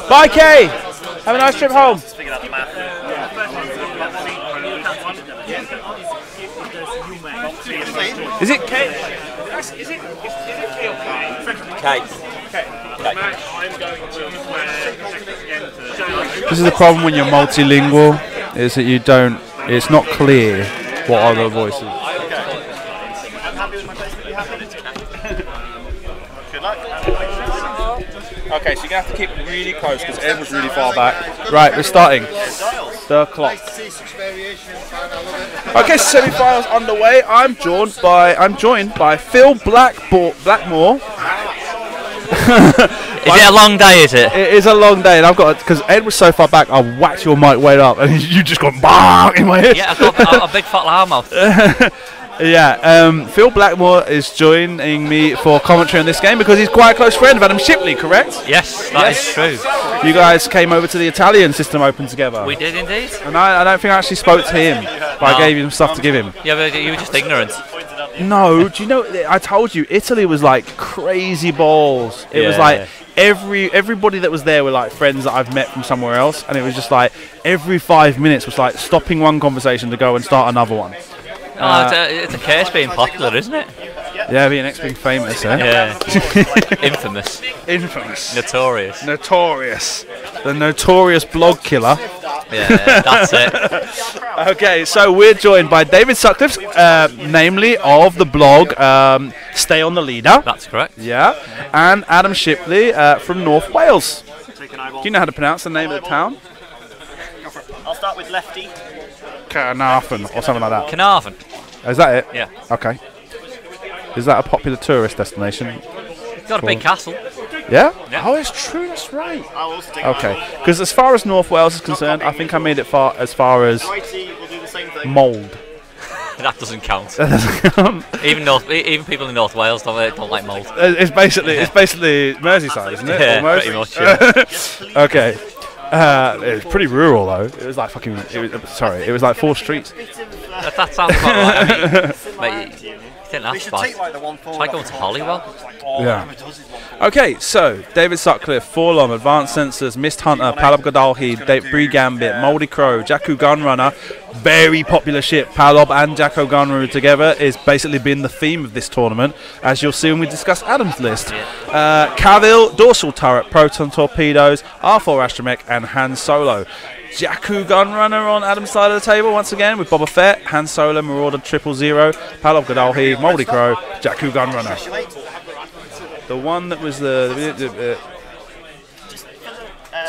Bye, Kay. Have a nice trip home. Is it Kay? Is it Kay or Kay? Kay. This is the problem when you're multilingual, is that you don't, it's not clear what are the voices. Okay, so you're going to have to keep really close because Ed was really far back. Right, we're starting. The clock. Okay, semi-finals underway. I'm joined by Phil Blackmore. Is it a long day, is it? It is a long day, and I've got, because Ed was so far back, I whacked your mic way up, and you just gone bang in my ear. Yeah, I've got a big fat loudmouth. Yeah, Phil Blackmore is joining me for commentary on this game because he's quite a close friend of Adam Shipley, correct? Yes, that is true. You guys came over to the Italian System Open together. We did indeed. And I don't think I actually spoke to him, but I gave him stuff to give him. Yeah, but you were just ignorant. No, do you know, I told you, Italy was like crazy balls. It was like everybody that was there were like friends that I've met from somewhere else, and it was just like every 5 minutes was like stopping one conversation to go and start another one. It's a case being popular, isn't it? Yeah, being famous, eh? Yeah. Infamous. Infamous. Notorious. Notorious. The notorious blog killer. Yeah, that's it. Okay, so we're joined by David Sutcliffe, namely of the blog Stay on the Leader. That's correct. Yeah. And Adam Shipley from North Wales. Do you know how to pronounce the name of the town? I'll start with Lefty. Carnarvon or something like that. Carnarvon. Is that it? Yeah. Okay. Is that a popular tourist destination? It's got a big castle. Yeah? Yeah. Oh, it's true. That's right. I'll also take Okay. Because as far as North Wales is concerned, I think I made it as far as we'll do the same thing. mould. That doesn't count. Even people in North Wales don't like mould. It's basically Merseyside, isn't it? Yeah, almost? pretty much. Yeah. Okay. It was pretty rural though. It was like fucking. It was like 4 streets. That sounds about right. I mean, you think that's bad. It's like going to Holywell. Yeah. Okay, so David Sutcliffe, Forlom, Advanced Sensors, Mist Hunter, Palob Godalhi, Bree Gambit, Mouldy Crow, Jakku Gunrunner. Very popular ship. Palob and Jakku Gunrunner together has basically been the theme of this tournament, as you'll see when we discuss Adam's list. Cavill, Dorsal Turret, Proton Torpedoes, R4 Astromech, and Han Solo. Jakku Gunrunner on Adam's side of the table once again with Boba Fett, Han Solo, Marauder 000, Palob Godalhi, Mouldy Crow, Jakku Gunrunner. The one that was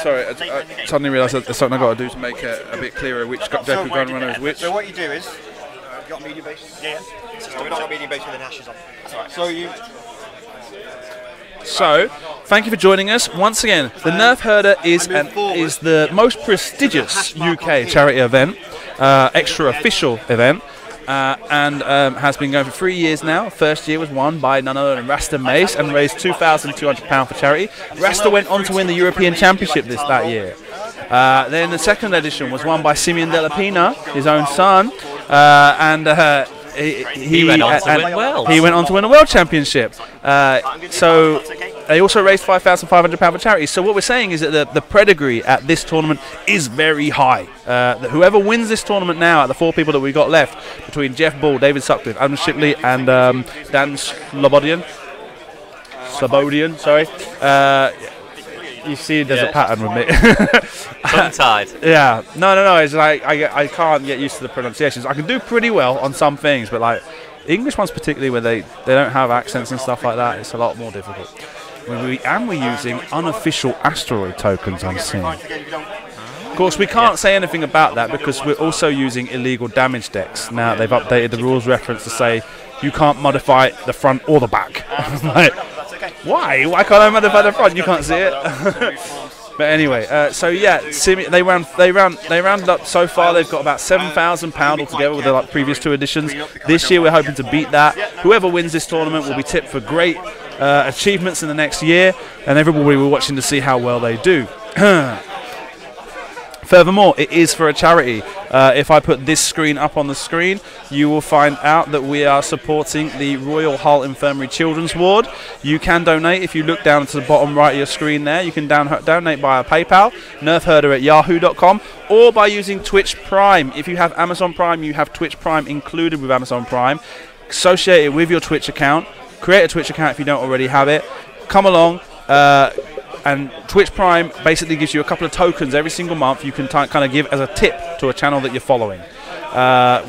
sorry, I suddenly realised that there's something I've got to do to make it a bit clearer which Jakku Gunrunner is which. So what you do is, you got medium base? Yeah. So we've not got medium base with the hashes on. That's right. So you... So, thank you for joining us once again. The Nerf Herder is the most prestigious UK charity event, extra official event, and has been going for 3 years now. First year was won by none other than Rasta Mace and raised £2,200 for charity. Rasta went on to win the European Championship that year. Then the second edition was won by Simeon Della Pina, his own son, and he went on to win a world championship. So they also raised £5,500 for charity. So what we're saying is that the pedigree at this tournament is very high. That whoever wins this tournament now, out of the 4 people that we got left, between Jeff Ball, David Sutcliffe, Adam Shipley, and Dan Slobodian, sorry. You see, there's a pattern with me. Tongue-tied. Yeah. No. It's like I can't get used to the pronunciations. I can do pretty well on some things, but like the English ones, particularly where they don't have accents and stuff like that, it's a lot more difficult. We're using unofficial asteroid tokens, I'm seeing. Of course, we can't say anything about that because we're also using illegal damage decks. Now they've updated the rules reference to say you can't modify the front or the back. Like, why? Why can't I modify the front? You can't see it. But anyway, so yeah, they rounded up so far. They've got about £7,000 altogether with the previous 2 editions. This year we're hoping to beat that. Whoever wins this tournament will be tipped for great achievements in the next year, and everybody will be watching to see how well they do. Furthermore, it is for a charity. If I put this screen up on the screen, you will find out that we are supporting the Royal Hull Infirmary Children's Ward. You can donate if you look down to the bottom right of your screen there. You can donate via PayPal, nerfherder@yahoo.com, or by using Twitch Prime. If you have Amazon Prime, you have Twitch Prime included with Amazon Prime. Associate it with your Twitch account. Create a Twitch account if you don't already have it. Come along. And Twitch Prime basically gives you a couple of tokens every single month you can kind of give as a tip to a channel that you're following.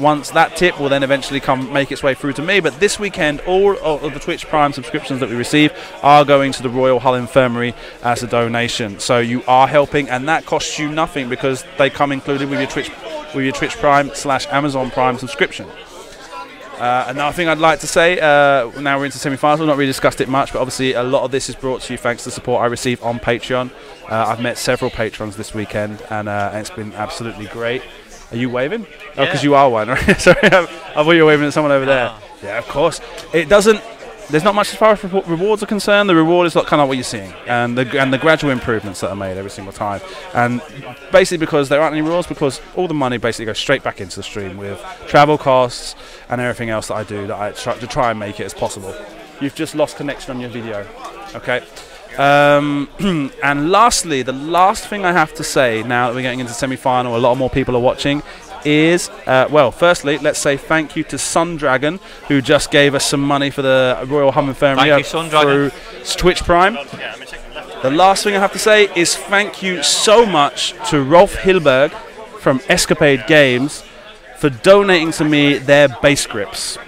Once that tip will then eventually make its way through to me, but this weekend all of the Twitch Prime subscriptions that we receive are going to the Royal Hull Infirmary as a donation. So you are helping, and that costs you nothing because they come included with your Twitch Prime / Amazon Prime subscription. Another thing I'd like to say, now we're into semi-finals, we've not really discussed it much, but obviously a lot of this is brought to you thanks to the support I receive on Patreon. I've met several patrons this weekend, and it's been absolutely great. Are you waving? Yeah. Oh, because you are one, right? Sorry, I thought you were waving at someone over there. Yeah, of course. It doesn't... There's not much as far as rewards are concerned. The reward is kind of what you're seeing, and the gradual improvements that are made every single time. And basically because there aren't any rules, because all the money basically goes straight back into the stream with travel costs and everything else that I do to try and make it as possible. You've just lost connection on your video. Okay. And lastly, the last thing I have to say now that we're getting into semi-final, a lot more people are watching, is, well, firstly, let's say thank you to Sundragon, who just gave us some money for the Royal Hull Infirmary through Twitch Prime. The last thing I have to say is thank you so much to Rolf Hilberg from Escapade Games for donating to me their bass grips.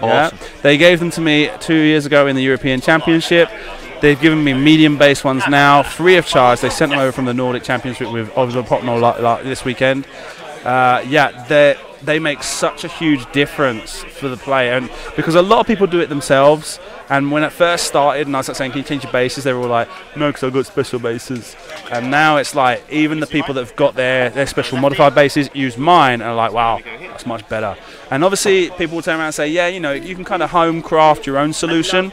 Awesome. Yeah? They gave them to me 2 years ago in the European Championship. They've given me medium bass ones now, free of charge. They sent them over from the Nordic Championship with Oslo Potno this weekend. Yeah, they make such a huge difference for the player, and because a lot of people do it themselves. And when it first started, and I was saying, "Can you change your basses?" They were all like, "No, because I've got special basses." And now it's like even the people that have got their special modified basses use mine, and are like, "Wow, that's much better." And obviously, people will turn around and say, "Yeah, you know, you can kind of home craft your own solution."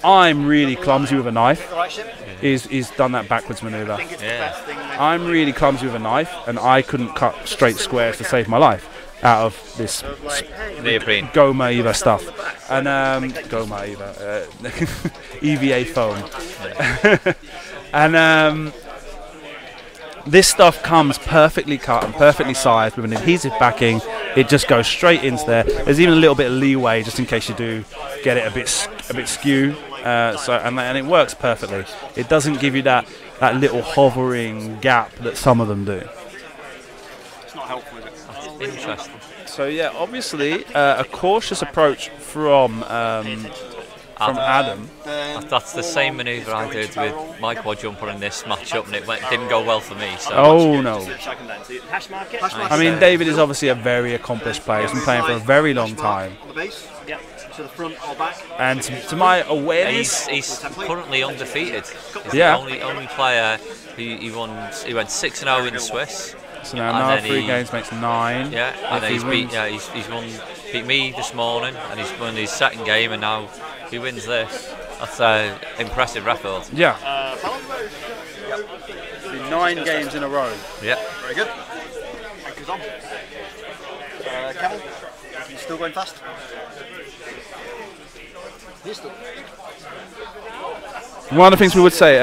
I'm really clumsy with a knife. He's done that backwards maneuver. Yeah. I'm really clumsy with a knife, and I couldn't cut straight squares to save my life out of this Goma Eva stuff. And Goma Eva, EVA foam. And this stuff comes perfectly cut and perfectly sized with an adhesive backing. It just goes straight into there. There's even a little bit of leeway just in case you do get it a bit skew. And it works perfectly. It doesn't give you that little hovering gap that some of them do. It's not helpful, is it? That's interesting. So yeah, obviously a cautious approach from Adam. That's the same manoeuvre I did with my quad jumper in this matchup, and it didn't go well for me. So oh no! I I mean, David is obviously a very accomplished player. He's been playing for a very long time. To the front or back. And to my awareness, he's currently undefeated. He's yeah. the only player he went 6-0 in the Swiss. So now 3 games makes 9. Yeah, and he's beat me this morning, and he's won his second game, and now he wins this. That's an impressive record. Yeah. 9 games in a row. Yeah. Very good. Thank you, Tom. Kevin, you still going fast? One of the things we would say,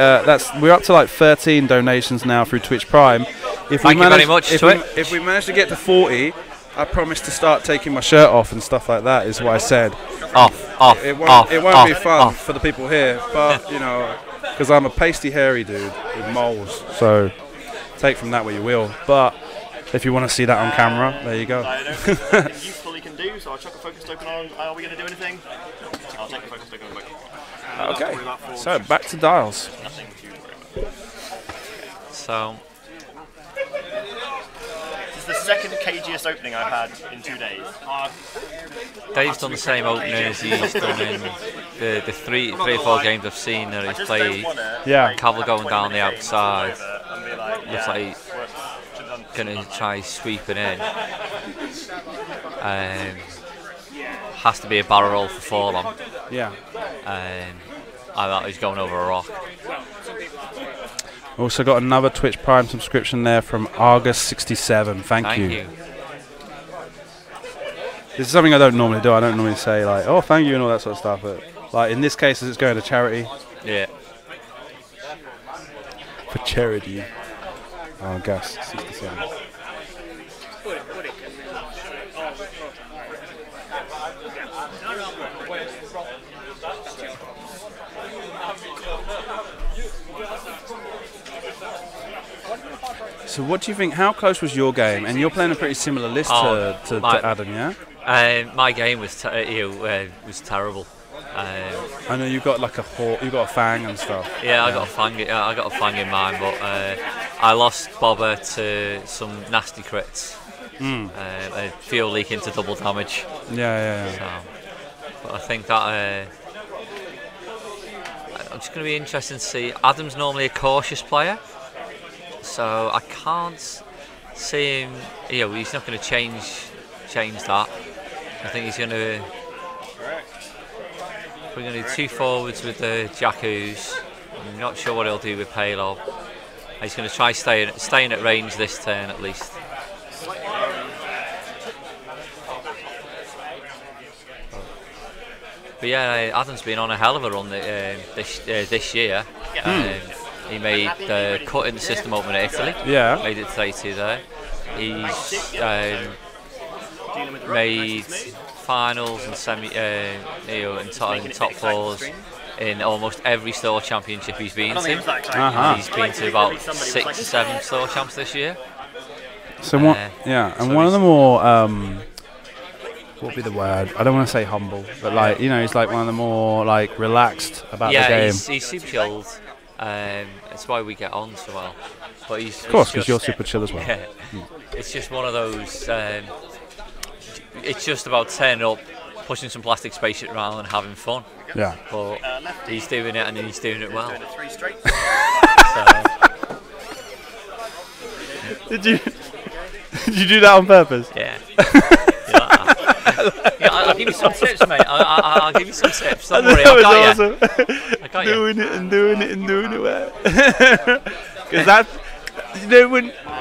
we're up to like 13 donations now through Twitch Prime. Thank you very much, Twitch. If we manage to get to 40, I promise to start taking my shirt off and stuff like that, is what I said. It won't be fun for the people here, but, you know, because I'm a pasty, hairy dude with moles, so take from that what you will. But if you want to see that on camera, there you go. You fully can do, so I'll chuck a focus token on. Are we going to do anything? I'll take a focus token quick. Okay, so back to dials. So this is the second cagiest opening I've had in 2 days. Dave's done the same opening as he's done in the three or four games I've seen that he's played. Yeah. Cavill going down the outside. Looks like he's going to try sweeping in. Has to be a barrel roll for Forlong. Yeah. I thought he was going over a rock. Also got another Twitch Prime subscription there from Argus67. Thank you. This is something I don't normally do. I don't normally say like, oh, thank you and all that sort of stuff. But like in this case, it's going to charity. Yeah. For charity. Argus 67. So what do you think, how close was your game? And you're playing a pretty similar list to Adam, yeah? My game was was terrible. I know you got like you got a fang and stuff. Yeah, I got a fang. I got a fang in mine, but I lost Bobber to some nasty crits. A fuel leak into double damage. Yeah. So, but I think that I'm just going to be interested to see. Adam's normally a cautious player, so I can't see him. He's not going to change that. I think he's going to. We're going to do 2 forwards with the Jakkus. I'm not sure what he'll do with Paylob. He's going to try staying at range this turn at least. But yeah, Adam's been on a hell of a run this year. He made the cut in the system open at Italy. Yeah. Made it 32 there. He's made finals and and top fours in almost every store championship he's been to. He's been to about 6 or 7 store champs this year. So and one of the more what would be the word? I don't want to say humble, but like he's like one of the more like relaxed about the game. Yeah, he's super chilled. That's why we get on so well. But of course, because you're super chill as well. Yeah, it's just one of those. It's just about turning up, pushing some plastic spaceship around and having fun. Yeah. But he's doing it and he's doing it well. Did you do that on purpose? Yeah. I'll give you some tips, mate. I'll give you some tips. Don't worry, I got you. I got you. Doing it well. Because that's.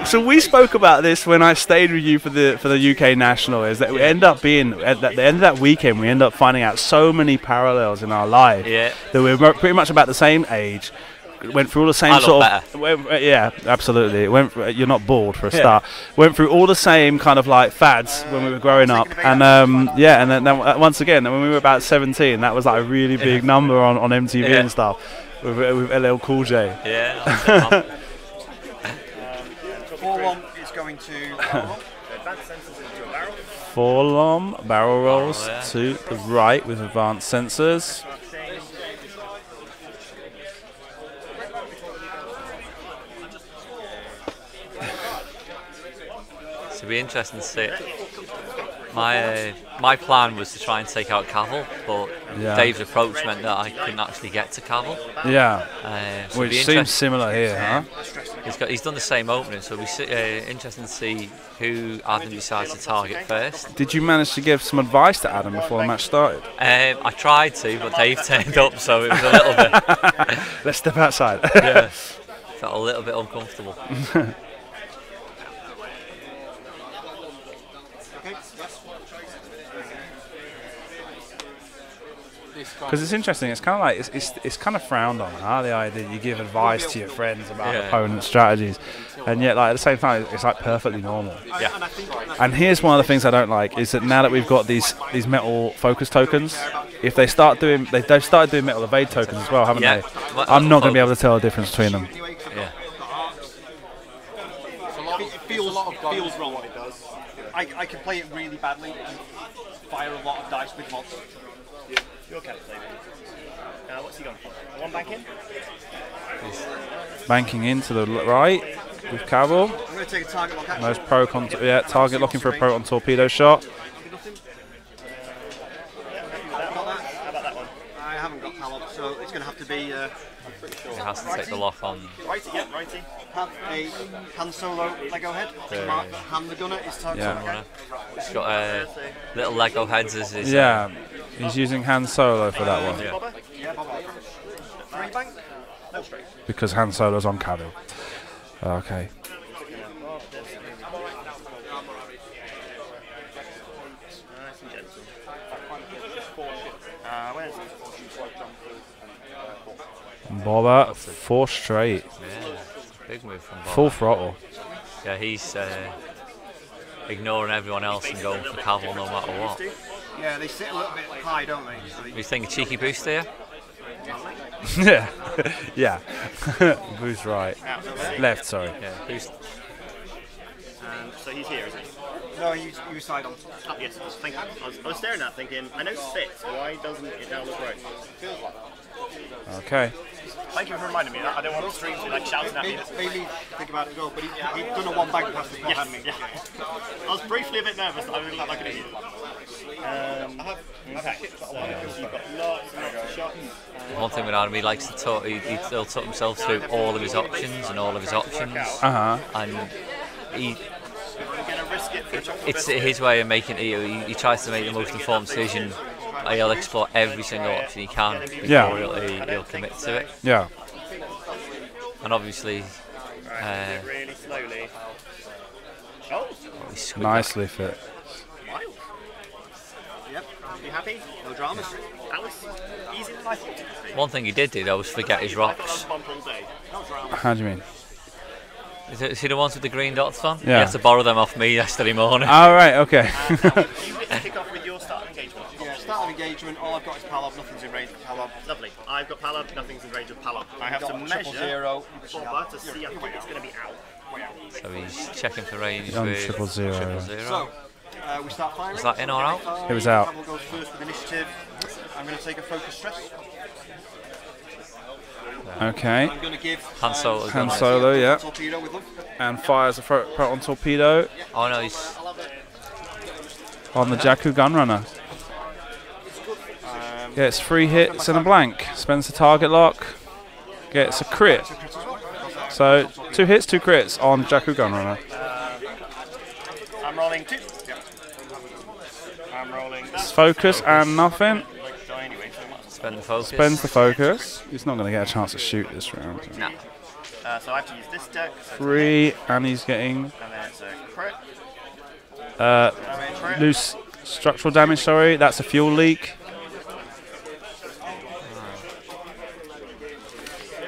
So we spoke about this when I stayed with you for the UK National. Is that we end up being at the end of that weekend, we end up finding out so many parallels in our life. Yeah. That we're pretty much about the same age. Went through all the same sort of. Yeah, absolutely. You're not bored for a start. Went through all the same kind of like fads when we were growing up, and and then once again when we were about 17, that was like a really big number on MTV and stuff with LL Cool J. Yeah. 4-1 is going to Forlom barrel rolls to the right with advanced sensors. It'll be interesting to see. My plan was to try and take out Cavill, but Dave's approach meant that I couldn't actually get to Cavill. Yeah, so which seems similar here, huh? He's done the same opening, so it'll be interesting to see who Adam decides to target first. Did you manage to give some advice to Adam before the match started? I tried to, but Dave turned up, so it was a little bit. Let's step outside. Yeah, felt a little bit uncomfortable. Because it's interesting, it's kind of like it's kind of frowned on, huh? The idea you give advice to your friends about opponent strategies, and yet like at the same time it's like perfectly normal. Yeah. And here's one of the things I don't like is that now that we've got these metal focus tokens, if they've started doing metal evade tokens as well, haven't they? I'm not going to be able to tell the difference between them. Yeah. It feels wrong what it does. I can play it really badly and fire a lot of dice with mods. Your kind of flavor. What's he going for? One bank in? Banking in to the right with Cavill. I'm going to take a target lock action. Nice target locking for a proton torpedo shot. How about that one? I haven't got Palop, so it's going to have to be. I'm pretty sure. It has to take the lock on. Righty. Have a Han Solo Lego head. Han the gunner is target. Yeah. He's got little Lego heads as his. Yeah. He's using Han Solo for that one. Yeah. 3 bank? Because Han Solo's on Cavill. Okay. Boba, 4 straight. Yeah, big move from Boba. Full throttle. Yeah, he's ignoring everyone else and going for Cavill no matter what. Yeah, they sit a little bit high, don't they? So You think a cheeky boost there? Yeah. Yeah. Boost right. Left, sorry. Yeah, boost. So he's here, isn't he? No, you side on. Oh, yes, thank you. I was staring at that thinking, I know sits, why doesn't it now look right? Okay. Thank you for reminding me. I don't want the stream to be like shouting at me. Made me think about it as well, but he'd done a one bank pass before having me. Yeah. I was briefly a bit nervous that I really looked like an idiot. Okay. So you've got lots and lots of shots. One thing with Adam, he likes to talk. He'll talk himself through all of his options and all of his options. And it's his way of making. He tries to make the most informed decision. He'll explore every single option he can before he'll commit to it. Yeah. And obviously, really slowly. Nicely fit. Yep. You happy? No dramas. That was easier than I thought it would be. One thing he did do though was forget his rocks. How do you mean? Is he the ones with the green dots on? Yeah. He had to borrow them off me yesterday morning. Oh, right, okay. You get to kick off with your start of engagement. Yeah, start of engagement, all I've got is Palob, nothing's in range with Palob. Lovely. I've got Palob, nothing's in range with Palob. I have to measure Boba to see, I think it's going to be out. So he's checking for range On with 000. So, we start firing. Was that in or out? It was out. Palob goes first with initiative. I'm going to take a focus stress. Okay. I'm going to give Han Solo, yeah. torpedo with them. And fires a proton torpedo Oh no, he's on the Jakku Gunrunner. Gets 3 hits and a blank. Spends the target lock. Gets a crit. So 2 hits, 2 crits on Jakku Gunrunner. I'm rolling 2. Yeah. I'm rolling. Focus and nothing. spend the focus. Spends the focus. He's not going to get a chance to shoot this round. No. So I have to use this deck. So 3, and he's getting and then it's a crit. loose structural damage, sorry. That's a fuel leak.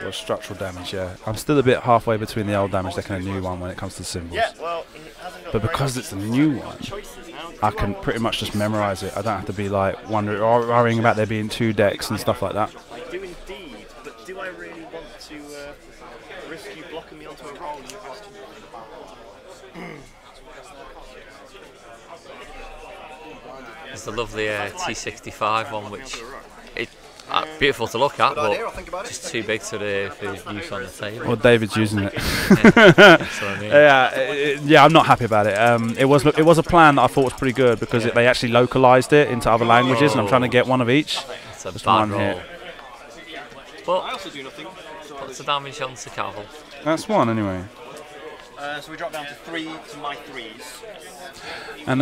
Or structural damage, yeah. I'm still a bit halfway between the old damage deck and the new one when it comes to symbols. Yeah, well, it hasn't got But because it's the new one, I can pretty much just memorize it. I don't have to be like wondering or worrying about there being 2 decks and stuff like that. I do indeed, but do I really want to risk you blocking me onto a roll? There's the lovely T65 one, which it beautiful to look at, but just too big for use on the table. Well, David's using it. That's what I mean. Yeah, I'm not happy about it. It was a plan that I thought was pretty good because they actually localized it into other languages, and I'm trying to get one of each. It's a Just bad one roll. hit. But I also do nothing. what's the damage on the Cavill? That's one anyway. So we drop down to 3 to my 3s. And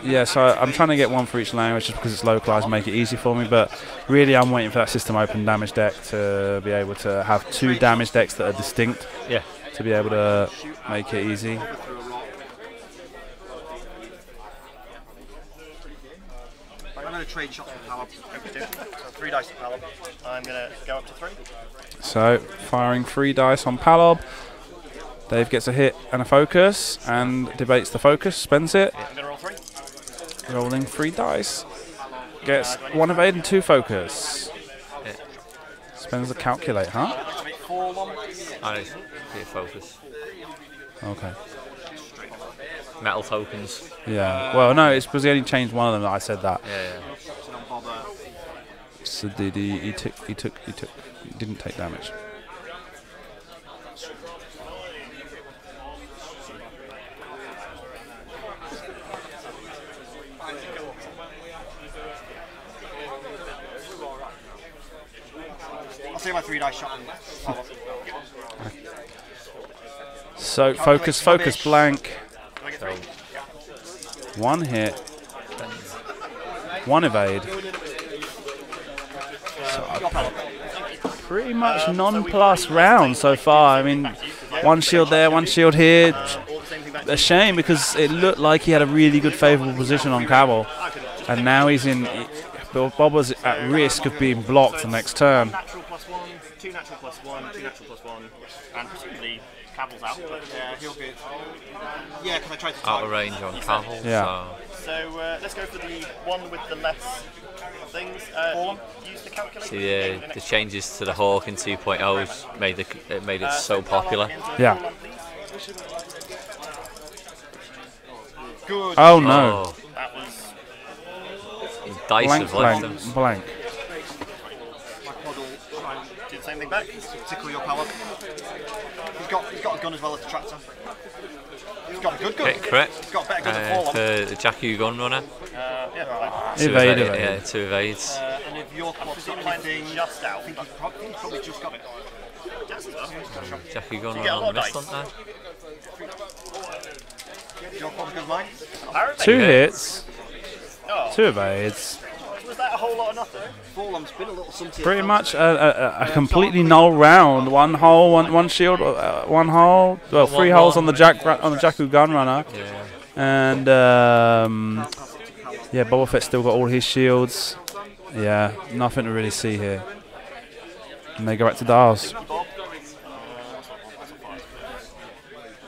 yeah, so I'm trying to get one for each language just because it's localized and make it easy for me. But really, I'm waiting for that system open damage deck to be able to have 2 damage decks that are distinct. Yeah. To be able to make it easy. I'm going to trade shots with Palop. So 3 dice to Palop. I'm going to go up to 3. So firing 3 dice on Palob. Dave gets a hit and a focus and debates the focus, spends it. I'm going to roll 3. Rolling 3 dice. Gets 1 evade and 2 focus. Yeah. Spends the calculate, huh? Activate 4 ones. I need to focus. Okay. Metal tokens. Yeah. Well, no, it's because he only changed one of them that I said that. Yeah. So don't bother. So did he didn't take damage. I'll say my 3 dice shot on Palop. So focus, blank. Do I get 3? 1 hit. 1 evade. Your Palop. pretty much non-plus round so far. I mean, one shield there, one shield here. A shame because it looked like he had a really good favourable position on Cabell, and now he's in. Bob was at risk of being blocked the next turn. Natural +1, 2 natural +1, 2 natural +1, and presumably Cabell's out, but he'll be. Yeah, because I tried to out of range on Cabell. Yeah. So let's go for the one with the less things. Use the calculator. See, the changes to the Hawk in 2.0's made it so popular. Yeah. Good. Oh no. Oh, That was dice Blank, have left them. blank. my pod will try and do the same thing back. Tickle your power. He's got a gun as well as the tractor. He's got a good gun. Correct. He's got a better gun than Fall on. For the Jakku gun runner. Yeah, right. Evade. Yeah, 2 evades. And if your quad's not anything just out, I think he's probably just got it. Yes, Jakku gun get runner a lot on of the dice? mist hunt Your quad's good as mine. 2 hits, Oh, 2 evades. was that a whole lot of nothing? Fallen's been a little something. Pretty much a completely null round. One hole, one shield, 1 hole. Well, 3 holes on the Jakku gun runner. Yeah. And yeah, Boba Fett's still got all his shields. Yeah, nothing to really see here. And they go back to Dials. Do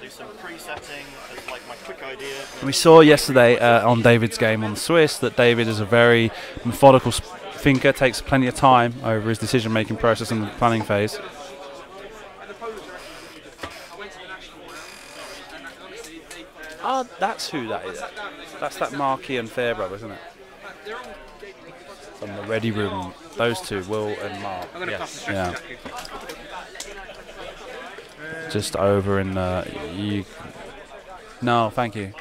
some presetting as like my quick idea. We saw yesterday on David's game on the Swiss that David is a very methodical thinker, takes plenty of time over his decision-making process in the planning phase. Oh, that's who that is. That's that Marquis and Fairbrother, isn't it? From the Ready Room. Those two, Will and Mark. Yes. Yeah. Just over in you. No, thank you.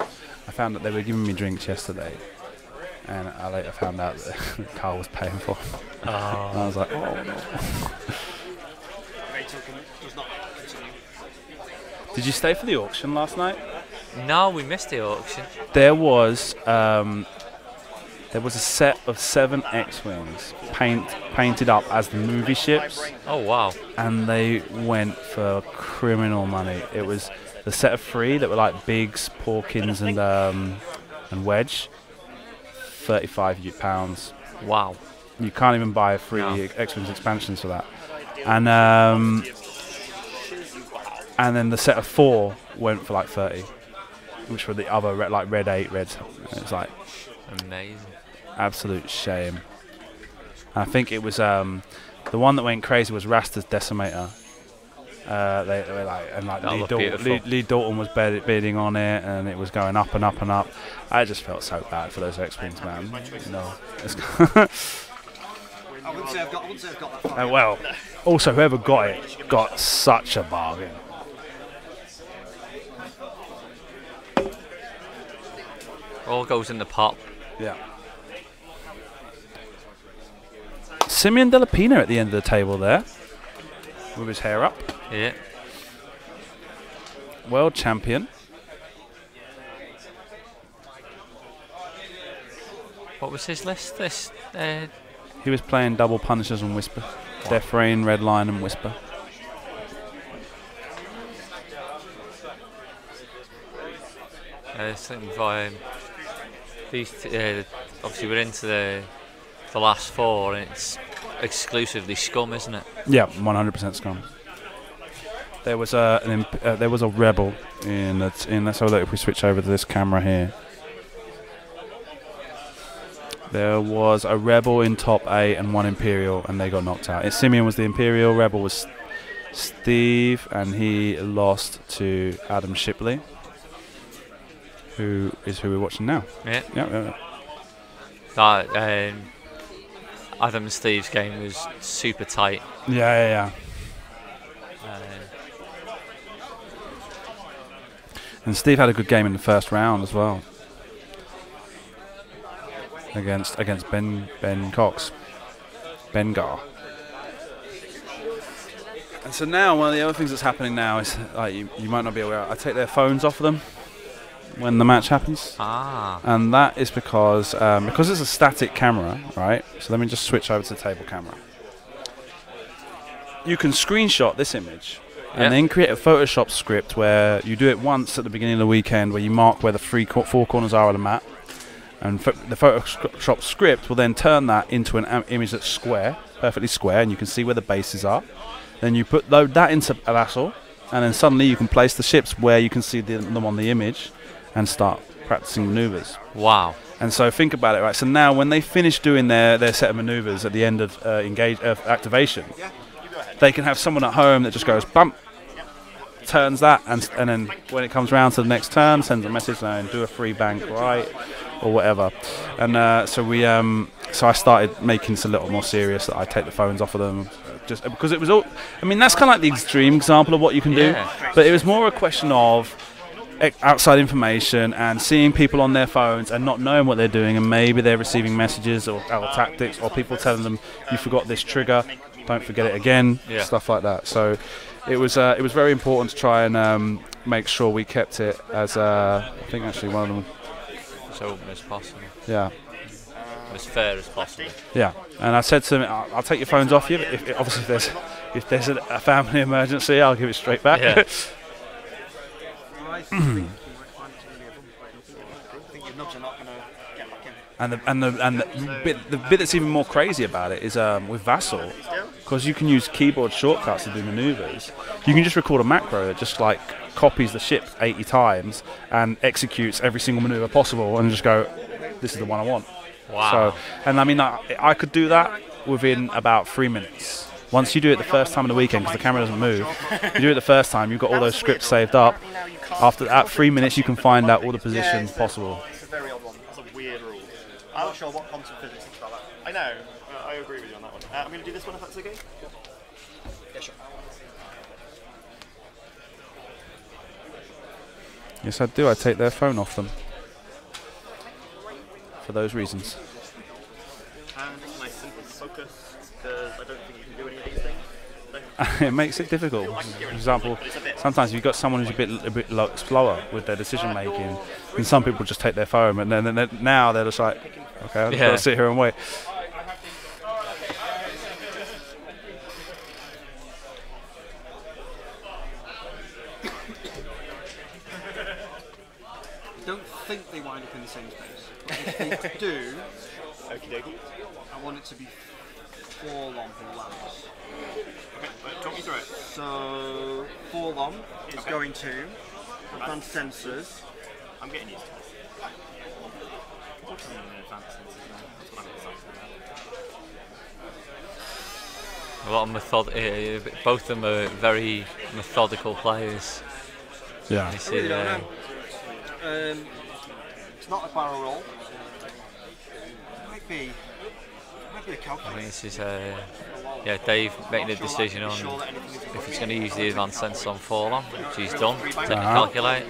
I found that they were giving me drinks yesterday, and I later found out that Carl was paying for them. And I was like, oh no. Does not continue. Did you stay for the auction last night? No, we missed the auction. There was a set of 7 X-Wings painted up as the movie ships, Oh wow. and they went for criminal money. It was the set of 3 that were like Biggs, Porkins, and Wedge. £35. Wow. You can't even buy 3 No. X-Wings expansions for that. And then the set of 4 went for like 30, which were the other red 8 reds. It was like Amazing. absolute shame. I think it was the one that went crazy was Rasta's Decimator. They were like, and like That looked beautiful. Lee Dalton was bidding on it, and it was going up and up and up. I just felt so bad for those X-Wings, man. No. I wouldn't say I've got that far. Well, also whoever got it got such a bargain. All goes in the pot. Yeah. Simeon Delapino at the end of the table there, with his hair up. Yeah. World champion. What was his list? This. He was playing double Punishers and Whisper. Death Rain, Red Line and Whisper. Something via these. Obviously, we're into the last 4, and it's exclusively scum, isn't it? Yeah, 100% scum. There was a rebel in let's have a look if we switch over to this camera here. There was a rebel in top 8 and 1 Imperial, and they got knocked out. Simeon was the Imperial, rebel was Steve, and he lost to Adam Shipley, who we're watching now. Yeah. Yeah. That Adam and Steve's game was super tight. Yeah. Uh, And Steve had a good game in the first round as well. Against Ben Cox. Bengar. And so now one of the other things that's happening now is like you might not be aware, I take their phones off of them. when the match happens. Ah. And that is because it's a static camera, right? So let me just switch over to the table camera. You can screenshot this image and then create a Photoshop script where you do it once at the beginning of the weekend, where you mark where the four corners are of the map. And the Photoshop script will then turn that into an image that's square, perfectly square, and you can see where the bases are. Then you load that into a vassal, and then suddenly you can place the ships where you can see them on the image and start practicing maneuvers. Wow. And so think about it, right? So now when they finish doing their set of maneuvers at the end of activation, they can have someone at home that just goes bump, turns that, and then when it comes around to the next turn, sends a message and do a free bank right or whatever. And so I started making this a little more serious, that I take the phones off of them, just because it was all. I mean, that's kind of like the extreme example of what you can do, but it was more a question of outside information and seeing people on their phones and not knowing what they're doing, and maybe they're receiving messages or tactics, or people telling them you forgot this trigger, don't forget it again, stuff like that. So it was very important to try and make sure we kept it as I think actually one of them as open as possible. Yeah. As fair as possible. Yeah. And I said to them, I'll take your phones off you. Obviously if there's a family emergency, I'll give it straight back. Yeah. And the bit that's even more crazy about it is with Vassal, because you can use keyboard shortcuts to do maneuvers. You can just record a macro that just like copies the ship 80 times and executes every single maneuver possible, and just go, this is the one I want. Wow. So, and I mean, I could do that within about 3 minutes. Once you do it the first time of the weekend, because the camera doesn't move, you do it the first time, you've got all those scripts saved up. After that, 3 minutes, you can find out all the positions possible. It's a very odd one. It's a weird rule. I'm not sure what quantum physics is about that. I know. I agree with you on that one. I'm going to do this one if that's okay. Yeah, sure. Yes, I do. I take their phone off them for those reasons. And it's nice simple focus, because I don't think you can do any of these things. It makes it difficult. For example, sometimes you've got someone who's a bit slower with their decision making, and some people just take their phone, and then now they're just like, okay, I've just got to sit here and wait. I don't think they wind up in the same space. If they do, I want it to be 4 long for lands. Okay, talk me through it. So 4 long is going to advanced sensors. I'm getting used to this. What's in advanced sensors now? That's what I'm excited about. A lot of both of them are very methodical players. Yeah. I really don't know. It's not a barrel roll. It might be a calculator. I think this is Dave making a decision on if he's going to use the advanced sensor on 4 long, which he's done. Take a calculate.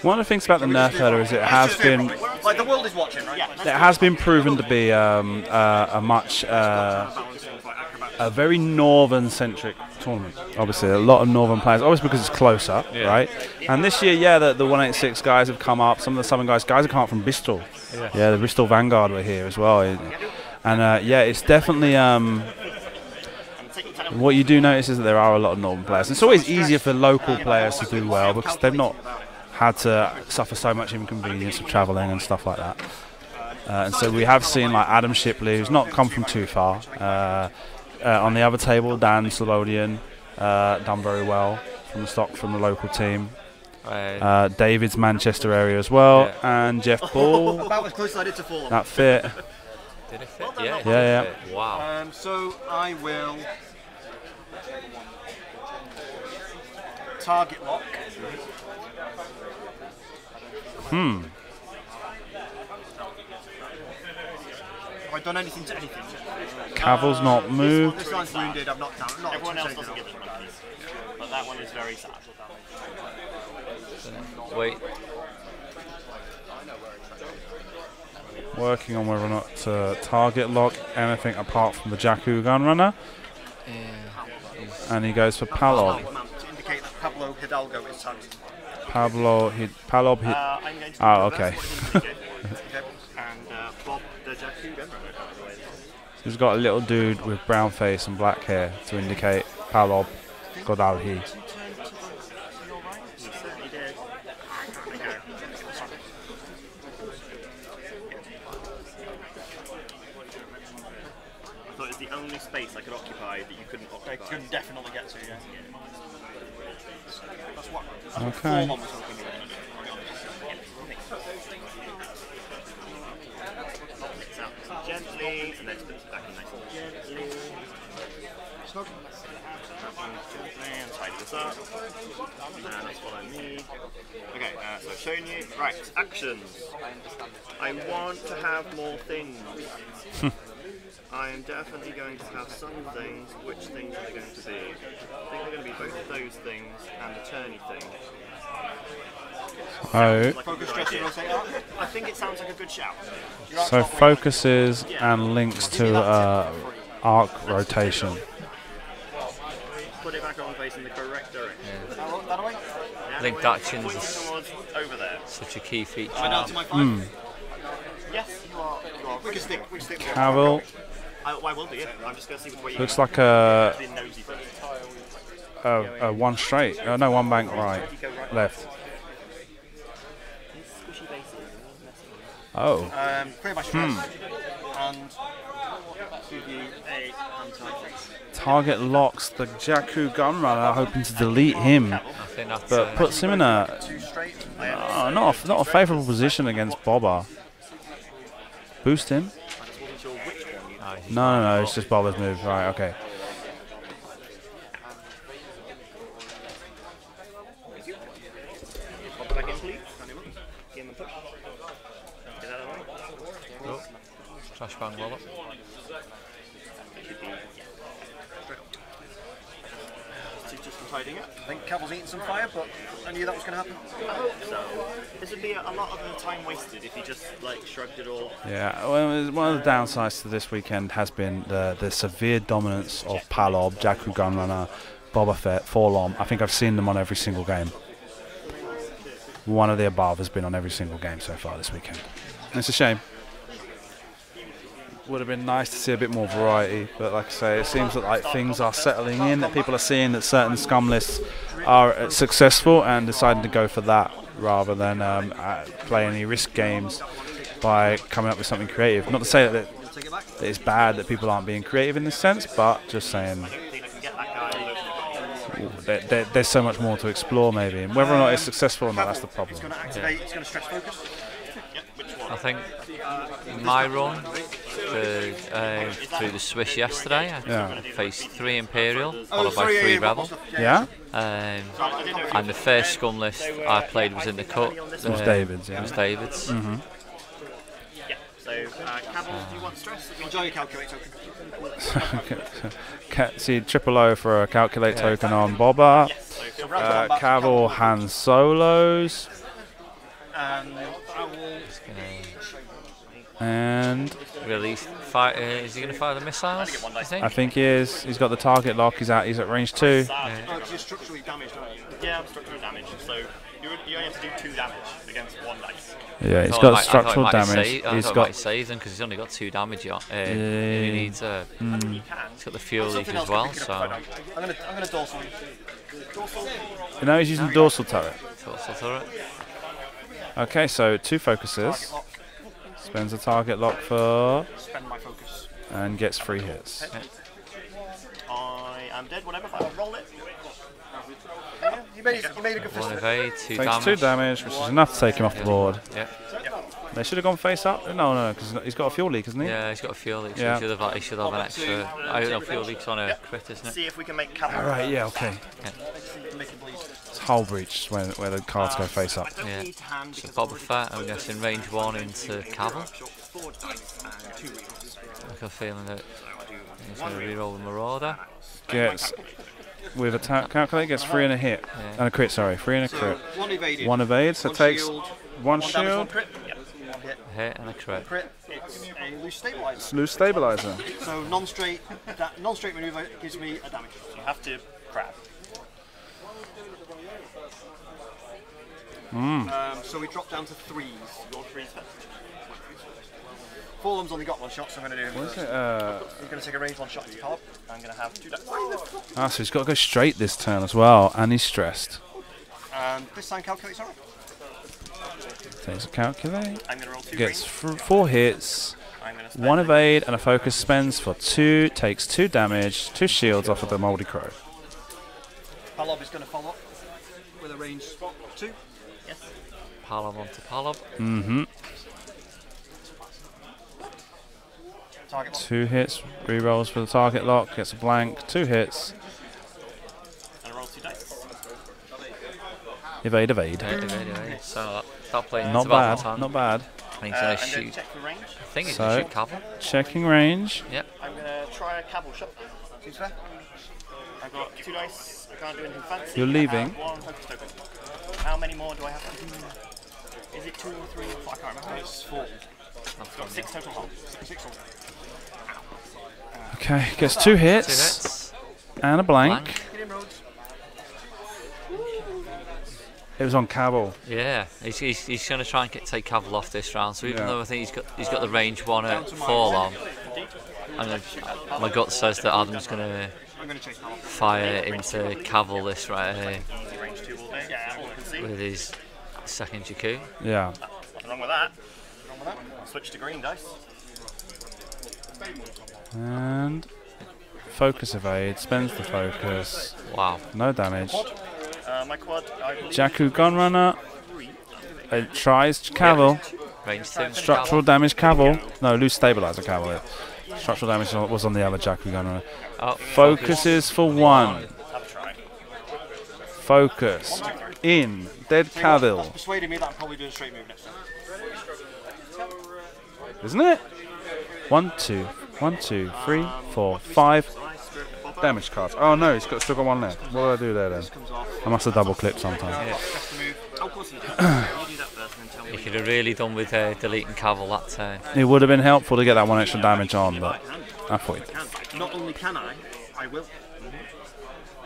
One of the things about the Nerf herder is it has been, like, the world is watching, right? it has been proven to be a very northern-centric tournament. Obviously, a lot of northern players, obviously because it's closer, right? And this year, the 186 guys have come up. Some of the southern guys have come up from Bristol. Yeah, the Bristol Vanguard were here as well. And it's definitely. What you do notice is that there are a lot of northern players. It's always easier for local players to do well because they've not had to suffer so much inconvenience of travelling and stuff like that. And so we have seen like Adam Shipley, who's not come from too far. On the other table, Dan Slobodian, done very well from the local team. David's Manchester area as well, and Jeff Ball. About as close as I did to 4 long. That fit. Did it fit? Yeah. Yeah. Wow. So I will target lock. Have I done anything to anything? Cavill's not moved. This line's wounded, I've knocked down. Everyone else doesn't get the monkeys, but that one is very sad. Wait. working on whether or not to target lock anything apart from the Jakku Gunrunner. And he goes for Palob. To indicate that Pablo Hidalgo is targeted. Palob hit. I'm going to Oh, okay. And Bob the Jakku Gunrunner. He's got a little dude with brown face and black hair to indicate Palob Godalhi. I thought it was the only space I could occupy that you couldn't occupy. I could definitely get to, yeah. That's what. Okay. Four was hoping you were. It's out gently, and then spins it back in nice and gently. Snug. Gently, and tidy this up. And that's what I need. Okay, so I've shown you. Right, actions. I want to have more things. I am definitely going to have some things. Which things are they going to be? I think they're going to be both those things and the tourney thing. Oh, Focus, stress, and rotate arc. I think it sounds like a good shout. so focuses and links to arc rotation. Put it back on facing the correct direction. That away? Linked actions Pointing is towards over there. such a key feature Down now. to my 5. Yes, you are. We can stick. Cavill I will do, yeah. I'm just going to see which way you looks go. like a The nosy first. one straight. No, one bank right, left. Squishy bases. Oh, Clear my stress. And give you a anti-face. target locks the Jakku Gunrunner, hoping to delete him, I think that's but puts him in a 2 straight. not a favourable position against Bobber. Boost him? I just wasn't sure which one you No, it's just Bobber's move. Right, okay. pop it back in, please. Give him a push. Get out of the way. Trash bang wallop. Should be, yeah. Straight up. Just tidying it. I think Cavill's eating some fire, but I knew that was going to happen. I hope so. This would be a lot of the time wasted if he just like shrugged it all. Yeah, well, one of the downsides to this weekend has been the severe dominance of Palob, Jakku Gunrunner, Boba Fett, Forlom. I think I've seen them on every single game. One of the above has been on every single game so far this weekend. And it's a shame. Would have been nice to see a bit more variety, but like I say, it seems that like things are settling in, that people are seeing that certain scum lists are successful and deciding to go for that rather than play any risk games by coming up with something creative. Not to say that it's bad that people aren't being creative in this sense, but just saying there's so much more to explore maybe, and whether or not it's successful or not, that's the problem. It's going to activate, it's going to stress focus. I think my run through the Swiss yesterday, I faced 3 Imperial, followed by 3 Rebel. Yeah? And the first scum list I played was in the cut. It was David's, yeah. It was David's. Mm-hmm. So, Cavill, do you want stress? Enjoy your calculate token. See, triple O for a calculate token on Boba. Yes, so Cavill Han Solos. And Release. Is he going to fire the missiles? I think he is. He's got the target lock. He's at range 2. Because you're structurally damaged, aren't you? yeah, I'm structural damage. So you only have to do 2 damage against 1 dice. Yeah, he's got structural damage. He's got save them because he's only got 2 damage on. He needs he's got the fuel leak as well. So I'm gonna dorsal. You know he's using dorsal turret. Dorsal turret. Okay, so 2 focuses. Spends a target lock for Spend my focus. and gets 3 hits. I am dead, whatever, if I roll it. Yeah, he made a good fist. 1 evade, 2 Takes damage. 2 damage, which is enough to take him off the board. Yeah. They should have gone face up. No, because he's got a fuel leak, hasn't he? Yeah, he's got a fuel leak. So Yeah. he should have an extra. I don't know, fuel leak's on a crit, isn't it? See if we can make Cavill. Alright, yeah, okay. Make him bleed. It's hull breach where the cards go face up. Yeah. So Boba Fett, I'm guessing range 1 into Cavill. I have a feeling that he's going to reroll the Marauder. Gets, with a calculate, gets 3 and a hit. And a crit, sorry. 3 and a crit. 1 evaded. 1 evade, so One takes shield, 1 damage, shield. 1 crit. hit. A hit and a crit. Crit. It's a loose stabilizer. It's loose stabilizer. So non-straight maneuver gives me a damage. You have to grab. So we drop down to 3s. Your 3 turns. Forlum's only got 1 shot, so I'm going to do. What is it? He's going to take a range 1 shot into Column. I'm going to have 2 dice. So he's got to go straight this turn as well, and he's stressed. And this time calculate, sorry. Takes a calculate. I'm going to roll 2 Gets green. 4 hits. I'm going to spend 1 evade and a focus, spends for 2, takes 2 damage, 2 shields off of the Moldy Crow. Palob is going to follow up with a range 2. Yes. Palob onto Palob. Mm-hmm. Target lock. 2 hits, rerolls for the target lock, gets a blank, 2 hits, And I roll 2 dice. evade, evade. So start playing. Not into Valentine's bad, time. not bad. And he's going I'm to going shoot. to check for range. I think he's So- going to shoot Cavill. Checking range. Yep. I'm going to try a Cavill shot. Seems fair. I've got 2 dice. I can't do anything fancy. You're I leaving. have 1 focus token. How many more do I have to do? Is it 2 or 3 or 4? I can't remember. It's 4. I've got 6 total holes. 6 all. Okay, gets 2 hits, 2 hits. and a blank. Blank. Get him, Rhodes. It was on Cabal. Yeah, he's going to try and take Cavill off this round. So even Yeah. though I think he's got the range 1 at Forlom, my gut says that Adam's going to I'm going to chase Palob. fire into Cavill this right here Range 2 all day. Yeah, all I can see. with his second Jakku. Yeah. Nothing wrong with that. I'll switch to green dice. And focus evade, spends the focus. Wow. No damage. My quad, I believe. Jakku Gunrunner. It tries Cavill. Range 2. Structural damage Cavill. No, loose stabilizer Cavill. Structural damage was on the other Jakku Gunrunner. Oh, Focuses for 1. Have a try. Focus. In. Dead That's Cavill. persuaded me that I'm probably doing a straight move next time. Isn't it? 1, 2, 1, 2, 3, 4, 5 damage cards. Oh no, he's still got 1 left. What do I do there then? Comes off. I must have double clicked sometime. Just to move. Oh, of course you do. You do that first and then tell me. You could have really done with deleting Cavill that turn. It would have been helpful to get that 1 extra damage on, but I thought he did. Not only can I will.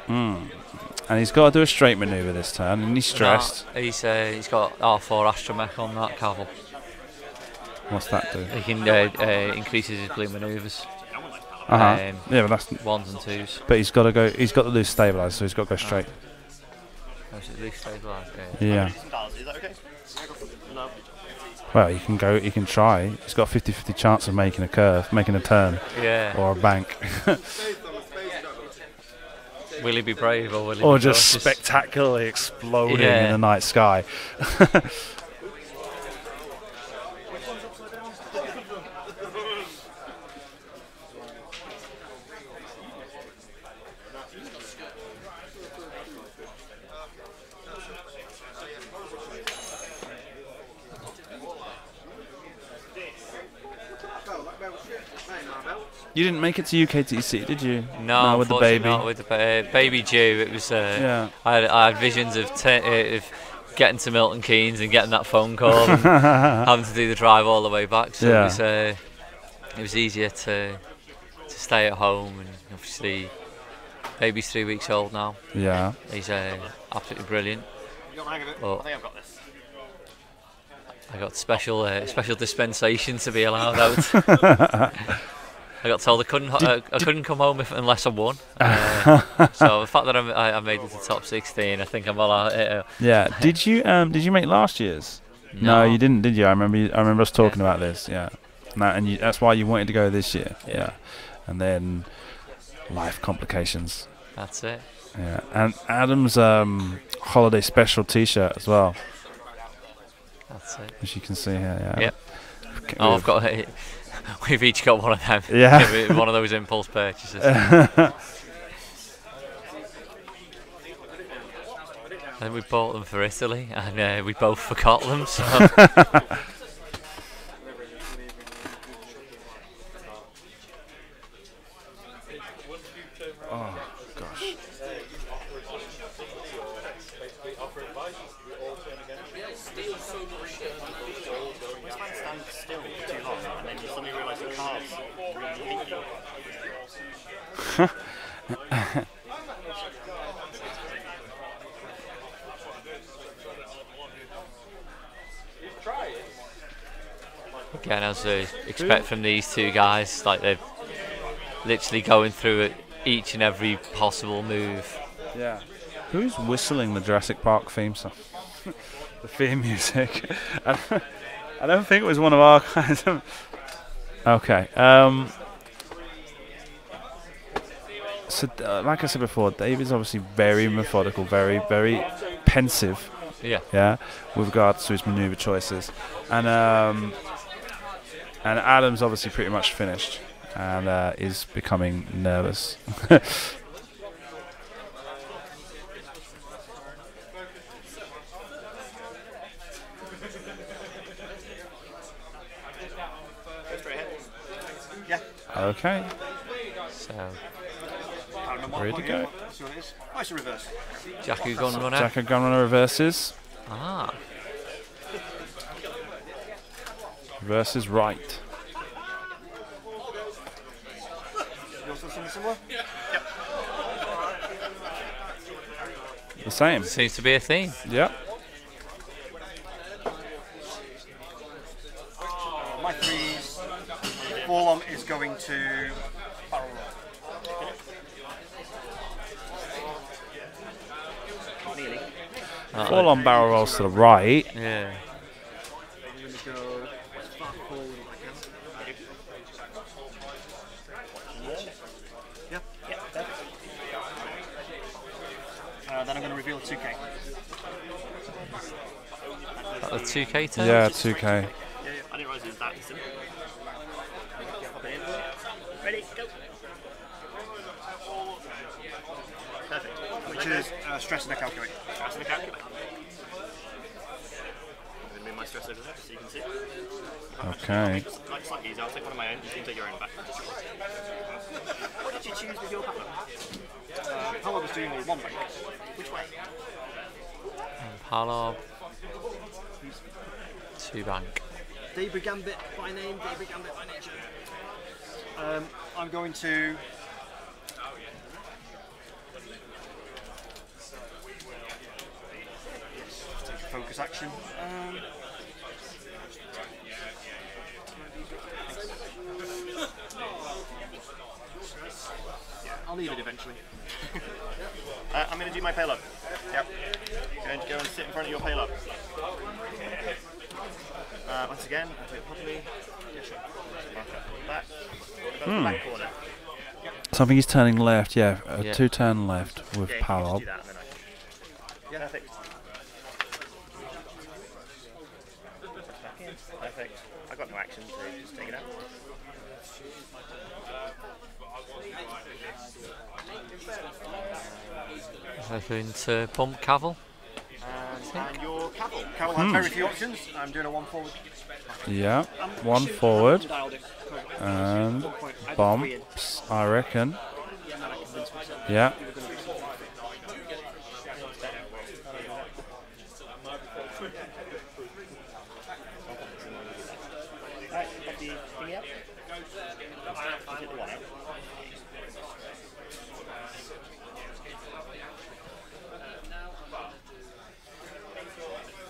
And he's got to do a straight maneuver this turn, and he's stressed. No, he's got R4 Astromech on that Cavill. What's that do? He can increases his blue manoeuvres. Yeah, but that's. 1s and 2s. But he's got to go. He's got to lose stabilizer, so he's got to go straight. Oh, is it loose stabilised? Yeah. Some dollars, is that okay? No. Well, he can go. He can try. He's got a 50-50 chance of making a curve, making a turn, Yeah. or a bank, Will he be brave or will he or be just cautious? spectacularly exploding in Yeah. the night sky. You didn't make it to UKTC, did you? No, with the unfortunately baby. not with the baby due. It was. Yeah. I had visions of getting to Milton Keynes and getting that phone call and having to do the drive all the way back. So Yeah. it was easier to stay at home, and obviously baby's 3 weeks old now. Yeah. He's absolutely brilliant. You got the hang of it. But I think I've got this. I got special dispensation to be allowed out. I got told I couldn't come home unless I won. So the fact that I made it to top 16, I think I'm allowed. Yeah. Did you make last year's? No, you didn't, did you? I remember us talking about this. Yeah. And that's why you wanted to go this year. Yeah. And then life complications. That's it. Yeah. And Adam's holiday special T-shirt as well, That's it. as you can see here. Yeah. Yep. Oh, I've got. We've each got one of them. Yeah. One of those impulse purchases. And we bought them for Italy, and we both forgot them. So. Oh gosh. Again, as I expect from these two guys, like they're literally going through it, each and every possible move. Yeah. Who's whistling the Jurassic Park theme song? The theme music. I don't think it was one of our guys. Okay. So, like I said before, David's obviously very methodical, very, very pensive. Yeah. Yeah. With regards to his maneuver choices, and Adam's obviously pretty much finished and is becoming nervous. Yeah. Okay. So, Ready to go. So it is. Oh, it's a reverse. Jakku gun runner. Jakku gun runner reverses. Ah. Reverses right. You also something similar? Yep. The same. Seems to be a theme. Yep. My threes. Forearm is going to barrel roll. Nearly. Full on barrel rolls to the right. Yeah. I'm going to go as far forward as I can. Yeah. Then I'm going to reveal a 2K. That the 2K turn? Yeah, 2K. Yeah, I didn't realise it was that simple. Ready, go. Perfect. Which is stress and a calculate. Stress and a calculator. I'm going to move my stress over there so you can see. Okay. Like slightly easier. I'll take one of my own. You can take your own back. What did you choose with your paddle? Paolo was doing a one bank. Which way? Palo. 2 bank. Debra Gambit by name, Debra Gambit by nature. I'm going to take a focus action. Yeah, I'll need it eventually. I'm going to do my payload. Yep. Going to go and sit in front of your payload. Once again, I'll do it properly. Yeah, sure. Back. The back corner. So I think he's turning left, yeah. Yeah. 2 turn left with Yeah, you can power. just do that and then I can. Yeah, perfect. Back in. Perfect. I've got no action, so just take it out. Going to pump Cavill. And your Cavill. Carol has very few options. I'm doing a one forward. Yeah. I'm 1 shooting- forward. dialed it. And One point. I did 3 in. bumps, I reckon. And then I convinced myself Yeah. we were going to be something. Alright, pop the thingy up. Get the one out.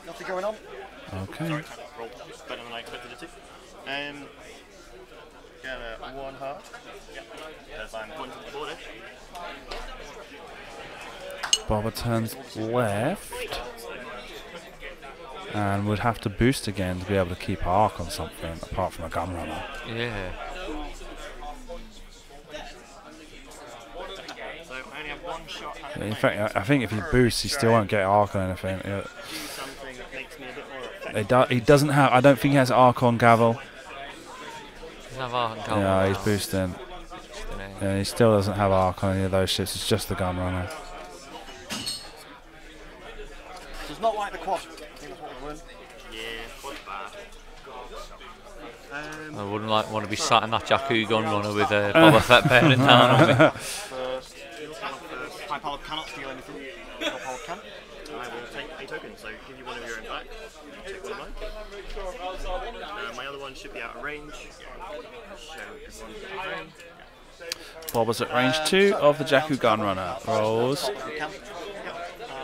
Nothing going on. Okay. Rolled better than I expected it to. Get a 1 hard. Because I'm pointing to the board edge. Bobber turns left. And would have to boost again to be able to keep arc on something apart from a gun runner. Yeah. So I only have 1 shot at the In moment. fact, I think if he boosts, he still won't get arc on anything. Yeah. Do something that makes me a bit more effective. He doesn't have. I don't think he has arc on Gavel. Doesn't have arc and Cavill Yeah, he's now. boosting. Boosting it. Yeah, he still doesn't have arc on any of those ships. It's just the gun runner. Does not like the quad. I think that's what we learned. Yeah, quad's bad. I wouldn't want to be sat in that Jakku gun runner with a Boba Fett bearing down on me. First. High powered cannot steal anything. Low powered can. I will take a token, so give you one of your own back. I'll take one of mine. My other one should be out of range. Show everyone the frame. Bobber's at range 2 of the Jakku gun runner. Rolls. You can. Yep.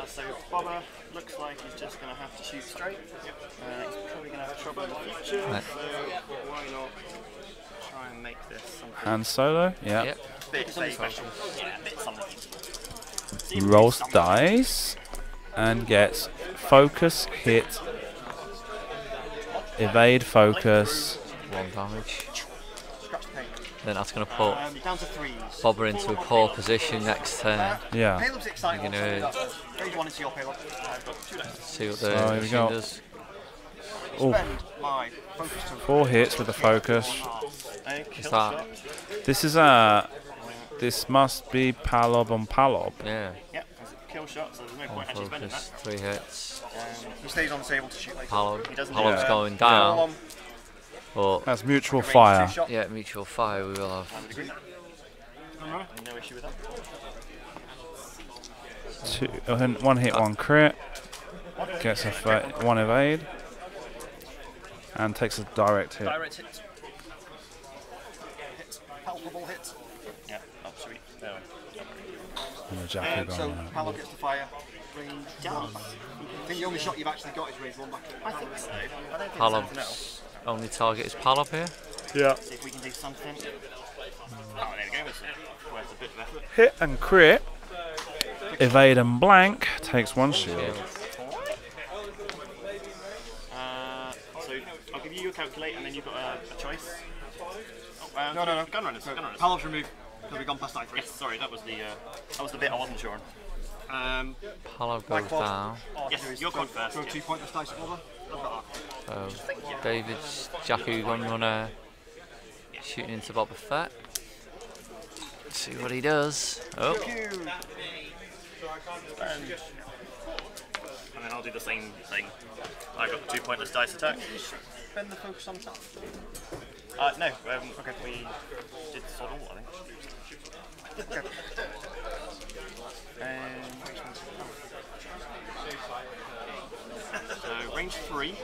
So Bobber, look looks like he's just going to have to shoot straight. He's probably going to have trouble in the future, so why not try and make this something. Han Solo, yeah. Yep. Bit special. Yeah, a bit something. Rolls dice and gets focus, hit, evade, focus. 1 damage. Scratch the paint. Then that's going to put Down to 3s. Bobber into a poor position next turn. Yeah. Payload's exciting. You're gonna Grade 1 into your payload. I've got 2 dice. see what So the here we machine go. does. Oh, Spend my focus to 4 hits with the focus. Is that? This is this must be Palob on Palob. Yeah. Yeah, it's a kill shot, so there's no 1 point actually spending focus, that. 3 hits. He stays on the table to shoot later. Pallob. He doesn't Pallob's do going down. But That's mutual fire. yeah, mutual fire we will have. No issue with that. 1 hit, 1 crit. Gets a 1 evade. And takes a direct hit. Direct hit. Hit. Palpable hit. Yeah, oh sweet. There And the Jakku So going Palo gets to fire. Range 1. I think the only shot you've actually got is range 1 back. I think so. I don't think there's anything else. Pallob's only target is Pallob here. Yeah. See if we can do something. Oh, there we go. It's worth a bit of effort. Hit and crit. Evade and blank. Takes 1 shield. So I'll give you your calculate, and then you've got a choice. Oh, No. Gun runners. Gun runners. Palop's removed. He'll be gone past I3. Yes, sorry, that was the bit I wasn't sure on. Pallob goes down. Yes, you're going first. Throw Yeah. 2 pointless dice at over. I've got that. So David's Jakku gun runner shooting into Boba Fett. See what he does. Oh, And then I'll do the same thing. I've got 2 pointless dice attack. Spend the focus on top. No, okay, we did sod all, I think. So range 3,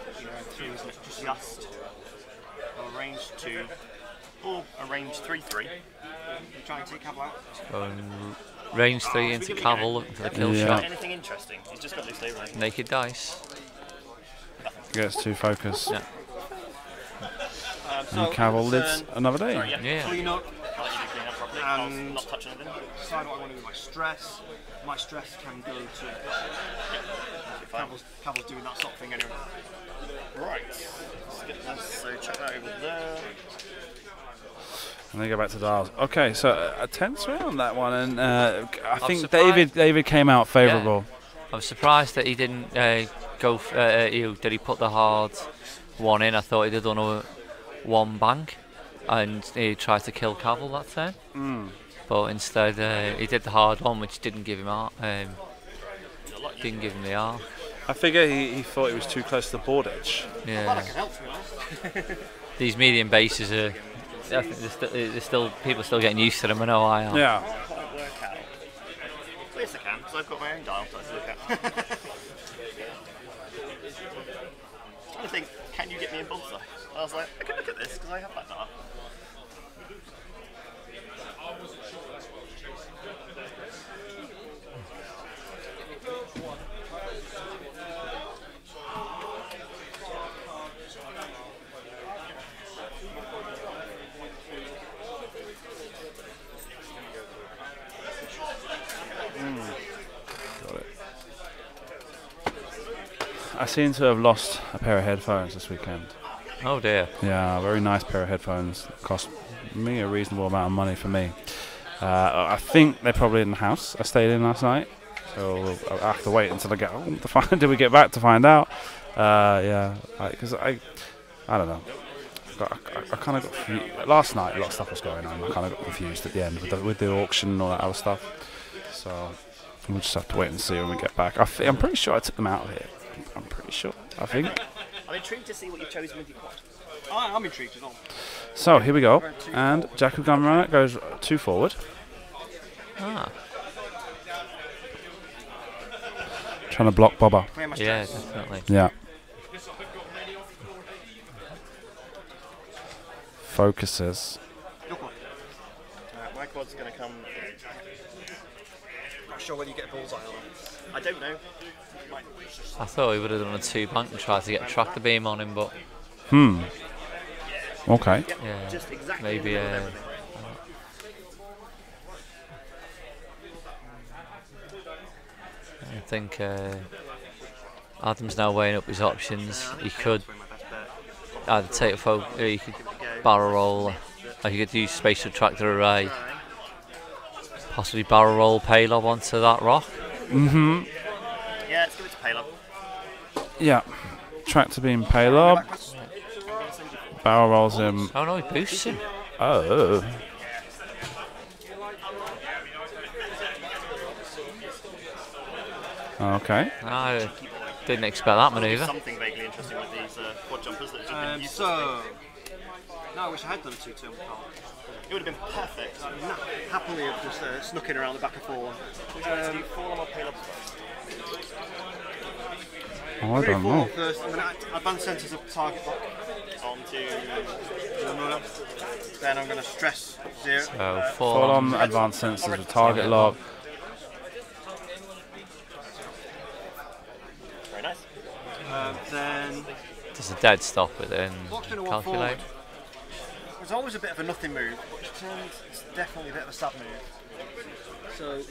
3 was just range 2, or a range 3-3. You try and take Cavill out. going range 3 into Cavill for the kill Yeah. shot. Anything interesting? He's just got to stay range. Naked dice. Gets 2 focus. Yeah. And Cavill lives another day. Sorry, Yeah. Clean up. I'll let you do clean up properly. And- I'll not touch anything. Decide what I want to do with my stress. My stress can go to Cavill's doing that sort of thing anyway. Right. Let's get this. So chuck that over there. And they go back to Dials. Okay, so a tense round that one, and I think surprised. David came out favourable. I'm surprised that he didn't go. Did he put the hard one in? I thought he'd have done a 1 bank, and he tried to kill Cavill that turn. But instead, he did the hard one, which didn't give him arc. Didn't give him the arc. I figure he thought he was too close to the board edge. Yeah. That can help, to be honest. These medium bases are. I think they're still people are still getting used to them. I know I am. Yeah. Can't work out. Well, yes, I can, because I've got my own dial to look at. I think, can you get me in Bullseye? I was like, I can look at this because I have that dial. Got it. I seem to have lost a pair of headphones this weekend. Oh dear. Yeah, a very nice pair of headphones. Cost me a reasonable amount of money for me. I think they're probably in the house I stayed in last night. So I'll have to wait until I get home to find. Did we get back to find out? Yeah, because I don't know. I kind of got confused. Last night, a lot of stuff was going on. I kind of got confused at the end with the auction and all that other stuff. So we'll just have to wait and see when we get back. I'm pretty sure I took them out of here. I'm pretty sure. I think. I'm intrigued to see what you've chosen with your quad. I'm intrigued as well. So here we go. And Jakku Gunrunner goes 2 forward. Ah. Trying to block Bobber. Clear my Yeah, stress. definitely. Yeah. Focuses. Your quad. My quad's going to come. Not sure whether you get a bullseye or not. I don't know. I thought he would have done a 2 blank and tried to get a tractor beam on him, but Okay. yeah, maybe. I think Adam's now weighing up his options. He could either take a he could barrel roll, or he could use spatial tractor array, possibly barrel roll paylob onto that rock. Yeah, let's give it to paylob. Yeah. Tractor beam paylob. Barrel rolls him. Oh no, he boosts him. Oh. Okay. I didn't expect that manoeuvre. Something vaguely interesting with these quad jumpers that have been used. So, no, I wish I had done a 2-2. It would have been perfect. Happily have just snuck in around the back of 4-1. Fall on paylob. Oh, I don't know. First, I'm going to advance centres of target lock. Onto. Then I'm going to stress 0. So Full fall on advanced sensors with target lock. Very nice. Then There's a dead stop within Block's going to walk forward. calculate. It's always a bit of a nothing move, but it turns it's definitely a bit of a stab move. So,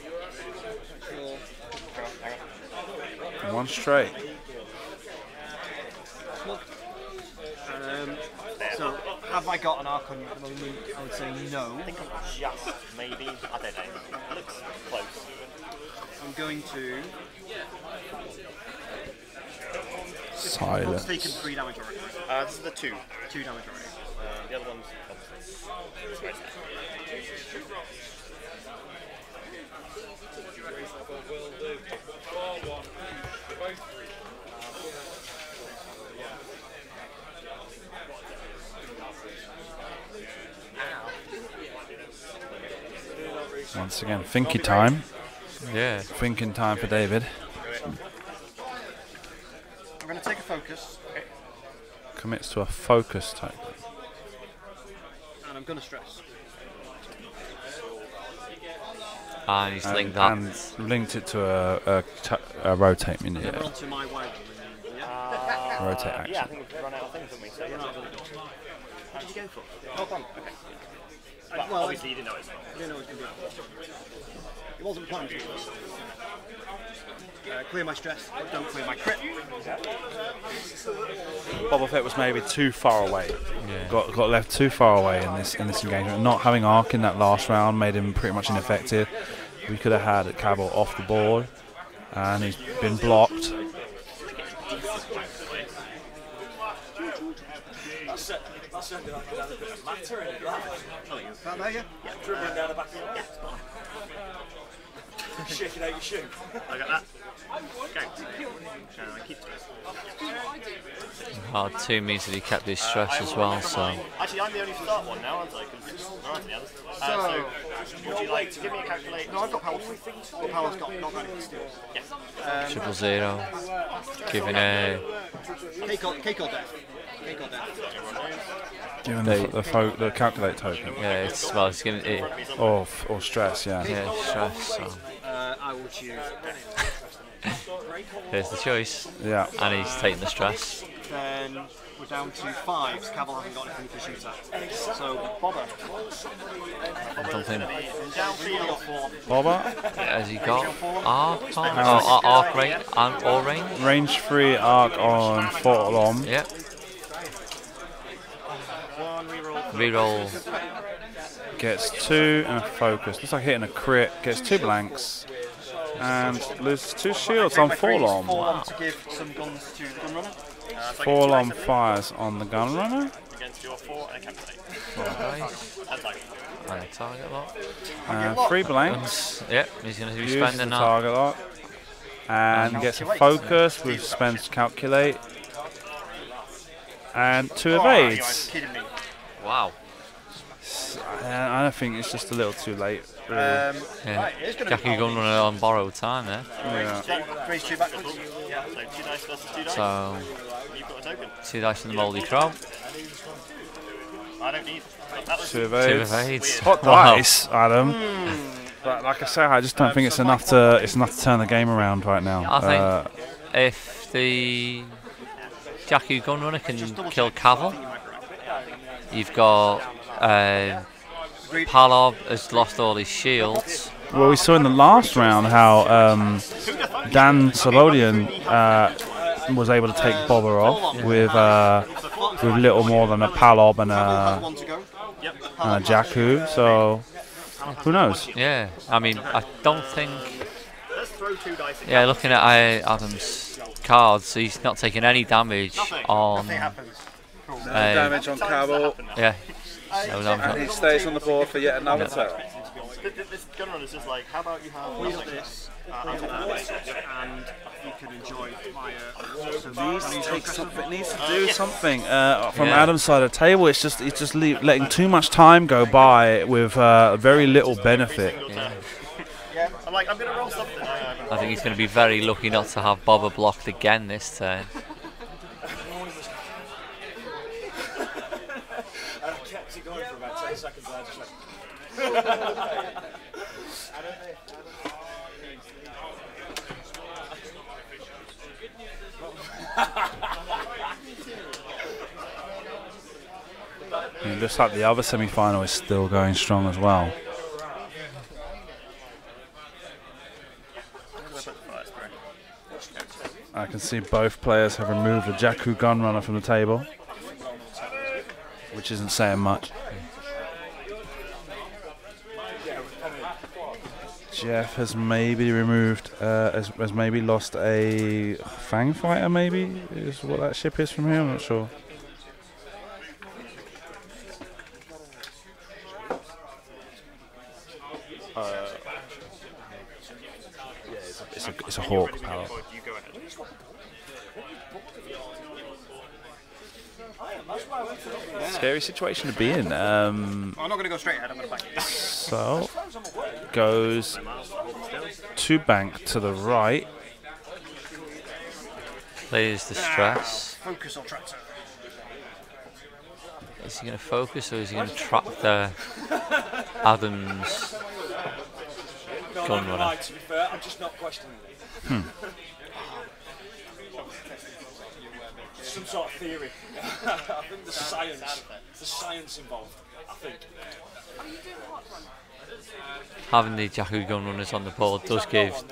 One straight. So, have I got an arc on you at the moment? I would say no. I think I'm just maybe. I don't know. It looks close. I'm going to. What's Silence. taken 3 damage already? This is the 2. 2 damage already. The other one's obviously. Right there. Once again, thinky time. Yeah. Thinking time for David. I'm going to take a focus, Commits to a focus type. and I'm going to stress. And he's linked that. And linked it to a rotate mini. We're Yeah. onto my wide. Rotate action. Yeah, I think we've run out of things, haven't we? So, how did you go for? Oh, fun. Okay. Well, obviously you didn't know it was wrong. I didn't know it was going to be It wasn't planned to. Clear my stress, don't clear my crit. Boba Fett was maybe too far away. Yeah. Got left too far away in this engagement. Not having arc in that last round made him pretty much ineffective. We could have had Cabal off the board, and he's been blocked. That there, yeah? Dribbling down the back of your head. Shaking out your shoe. I got that. Okay. I keep Hard 2 means that he kept his stress as well, so. Actually, I'm the only start one now, aren't I? Because there aren't any others. So, would you like to give me a calculator? No, I've got Powell's. Powell's got not got any steals. Yes. 000. Giving a. Cake or death. Cake or death. Given the calculate token. Yeah, it's, well, it's giving it. Or stress, yeah. Yeah, stress, so. I will choose. Here's the choice. Yeah. And he's taking the stress. Then we're down to 5s. Cavill hasn't got anything to shoot at. So, Bobber. I don't think. Down 3 or 4. Boba, Has he got arc on? Oh, arc range and or range? range 3 arc on Forlom. Yep. One reroll. Reroll. Gets 2 and a focus. Looks like hitting a crit. Gets 2 blanks. And loses 2 shields on Forlom. Wow. To give some guns to the gun runner. Forlom fires on the gun runner. Against your 4 and a calculator. Okay. And a target lock. 3 blanks. Yep, he's going to be Uses the spending that. target lock. And gets a focus with spends calculate. And 2 evades. Kidding me. Wow. I don't think it's just a little too late. Really. Yeah. Jackie gun running on borrowed time there. Yeah. Raise 2 backwards. So 2 dice versus 2 dice. So, You've got a token. 2 dice in the mouldy crow. I don't need. That was 2 2 evades. evades. Hot Wow. dice, Adam. But like I say, I just don't think it's enough to turn the game around right now. I think if the Jakku Gunrunner can kill Cavill, you've got Palob has lost all his shields. Well, we saw in the last round how Dan Salodian was able to take Bobber off with little more than a Palob and a Jakku. So who knows? Yeah, I mean, I don't think. Yeah, looking at Adam's cards, he's not taking any damage on. Damage on Cavill. Yeah. And he stays on the board for yet another turn. This Gunrunner is just like, how about you have this and you can enjoy fire. Needs to do something from Adam's side of the table. It's just letting too much time go by with very little benefit. I'm like, I'm gonna roll something. I think he's going to be very lucky not to have Bobber blocked again this turn. I kept it going for about 10 seconds. I just like. It looks like the other semi-final is still going strong as well. I can see both players have removed the Jakku Gunrunner from the table, which isn't saying much. Jeff has maybe removed, has maybe lost a Fang Fighter, maybe, is what that ship is from here, I'm not sure. It's a Hawk power. Scary situation to be in. I'm not going to go straight ahead, I'm going to back it. So, goes to bank to the right. Plays the stress. Focus or tractor. Is he going to focus or is he going to trap the Adams Gunrunner? To be fair, I'm just not questioning it. Some sort of theory. I think there's science involved. I think. Having the Jakku Gunrunners on the board does give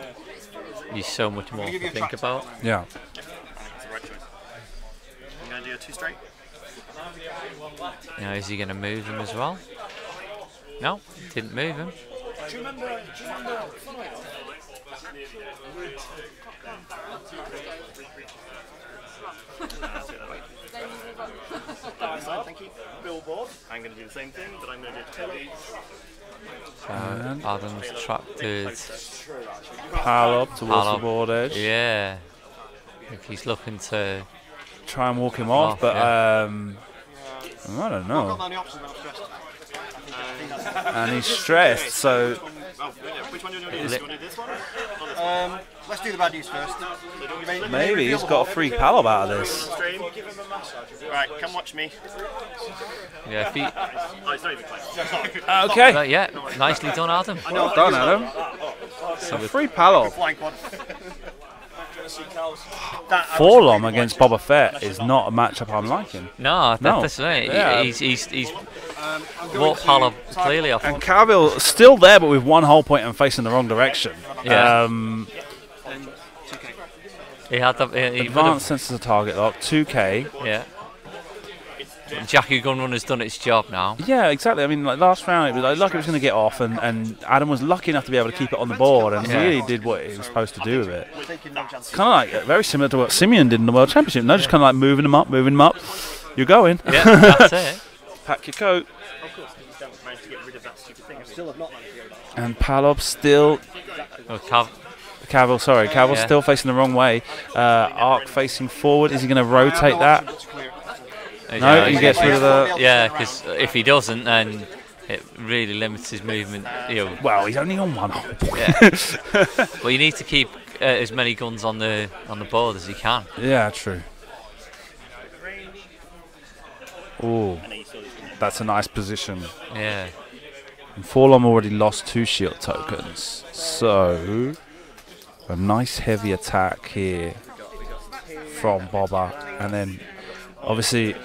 you so much more to think about. Yeah. That's the right choice. I'm going to do a 2 straight. Now, is he going to move him as well? No, didn't move him. Do you remember Thank you. Billboard. I'm going to do the same thing, but I'm going to do it. Adams trapped Pile up towards the board edge. Yeah. If he's looking to try and walk him off, but I don't know. And he's stressed, so. Which one do you want to do? Do you want to do this one? Let's do the bad news first. Maybe he's got a free Palob out of this. Right, come watch me. Yeah, if he, Oh, it's not even close. Okay. yeah, nicely done, Adam. Well done, Adam. So a free Palob. Flying quad. Forlom against Boba Fett is not a matchup I'm liking. No, No. that's right. Yeah. He's walked Palob clearly off. And Cavill still there, but with 1 whole point and facing the wrong direction. Yeah. He had the Advanced senses of target lock, 2K. Yeah. Jakku Gunrunner's done its job now. Yeah, exactly. I mean, like last round, it was like it was going to get off, and Adam was lucky enough to be able to keep it on the board, and really did what he was supposed to do with it. Kind of like very similar to what Simeon did in the World Championship. No, just kind of like moving him up. You're going. Yeah, that's it. Pack your coat. Of course, because you don't manage to get rid of that stupid thing. And Palob still. Cavill, sorry, Cavill's still facing the wrong way. Arc facing forward. Is he going to rotate that? No, he gets rid of the. Yeah, because if he doesn't, then it really limits his movement. Well, he's only on 1 whole point. Yeah. Well, you need to keep as many guns on the board as you can. Yeah, true. Oh, that's a nice position. Yeah. And Forlom already lost 2 shield tokens, so a nice heavy attack here from Bobber, and then obviously,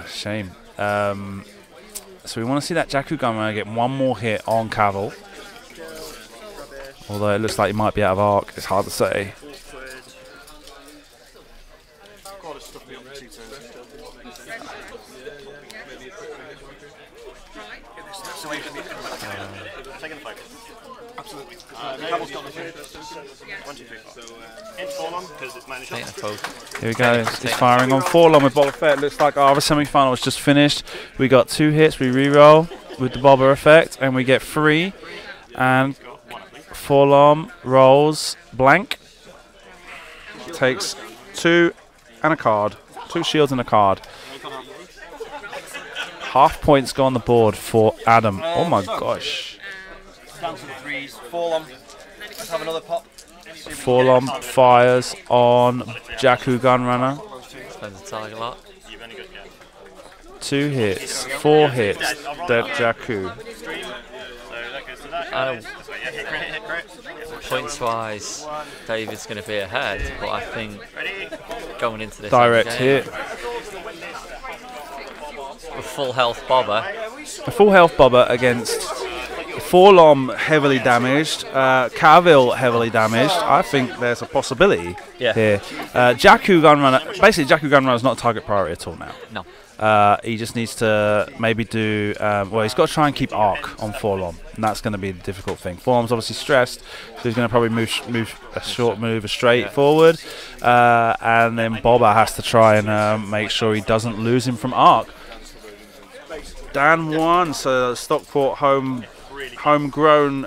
shame. So we want to see that Jakku Gunrunner get one more hit on Cavill. Although it looks like he might be out of arc, it's hard to say. Taking the focus. Absolutely. Cavill's got the 1, 2, 3, 4. Into Forlorn, because it's minus shot. Here we go. He's firing on Forlorn with Boba Fett. Looks like our other semi-final was just finished. We got 2 hits. We re-roll with the Boba effect, and we get 3. And Forlorn rolls blank. Takes 2 and a card. 2 shields and a card. Half points go on the board for Adam. Oh my gosh. Down to the 3s. Forlorn. Let's have another pop. Forlorn fires on Jakku Gunrunner. Spends the target lot. 2 hits. 4 hits. Dead Jakku. Points wise, David's going to be ahead, but I think going into this Direct game, hit. A full health Bobber. A full health Bobber against Forlorn heavily damaged, Cavill heavily damaged. I think there's a possibility here. Jakku Gunrunner, basically Jakku Gunrunner is not a target priority at all now. No. He just needs to maybe do, well, he's got to try and keep arc on Forlorn, and that's going to be the difficult thing. Forlorn's obviously stressed, so he's going to probably move a short move straight forward, and then Bobber has to try and make sure he doesn't lose him from arc. Dan won, so Stockport homegrown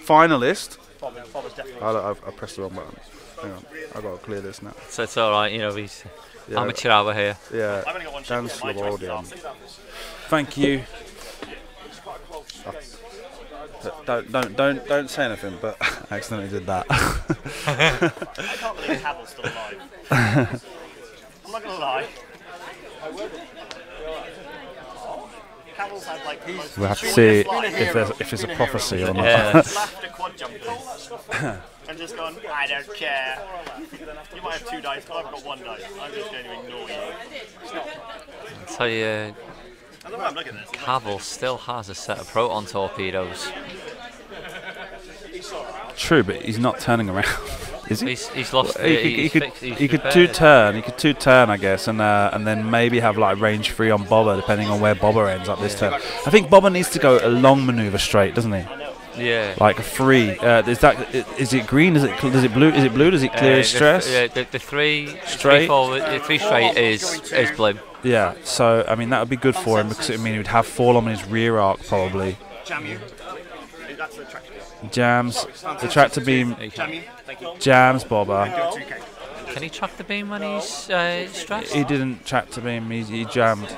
finalist. I pressed the wrong button. Hang on, I've got to clear this now. So it's alright, you know, he's amateur hour here. Yeah, Dan Slobodian. Thank you. Don't say anything, but I accidentally did that. I can't believe Cavill's still alive. I'm not going to lie. We'll have to see if it's a prophecy or not. Laughed at quad jumpers and just gone, I don't care. You might have 2 dice, but I've got 1 dice. I'm just going to ignore you. I'll tell you, I don't know why I'm looking at this. Cavill still has a set of proton torpedoes. True, but he's not turning around. Is he? He's lost. He could two-turn, I guess, and then maybe have like range 3 on Bobber, depending on where Bobber ends up this turn. I think Bobber needs to go a long maneuver straight, doesn't he? Yeah. Like a 3. Is it green? Is it blue? Is it blue? Does it clear his stress? The 3 straight. The 3 straight is blue. Yeah. So I mean that would be good for him because it would mean he would have Forlorn in his rear arc probably. Jam you. That's the tractor. Jams the tractor beam. Jams Bobber. Can he track the beam when he's stressed? He didn't tractor beam. He jammed.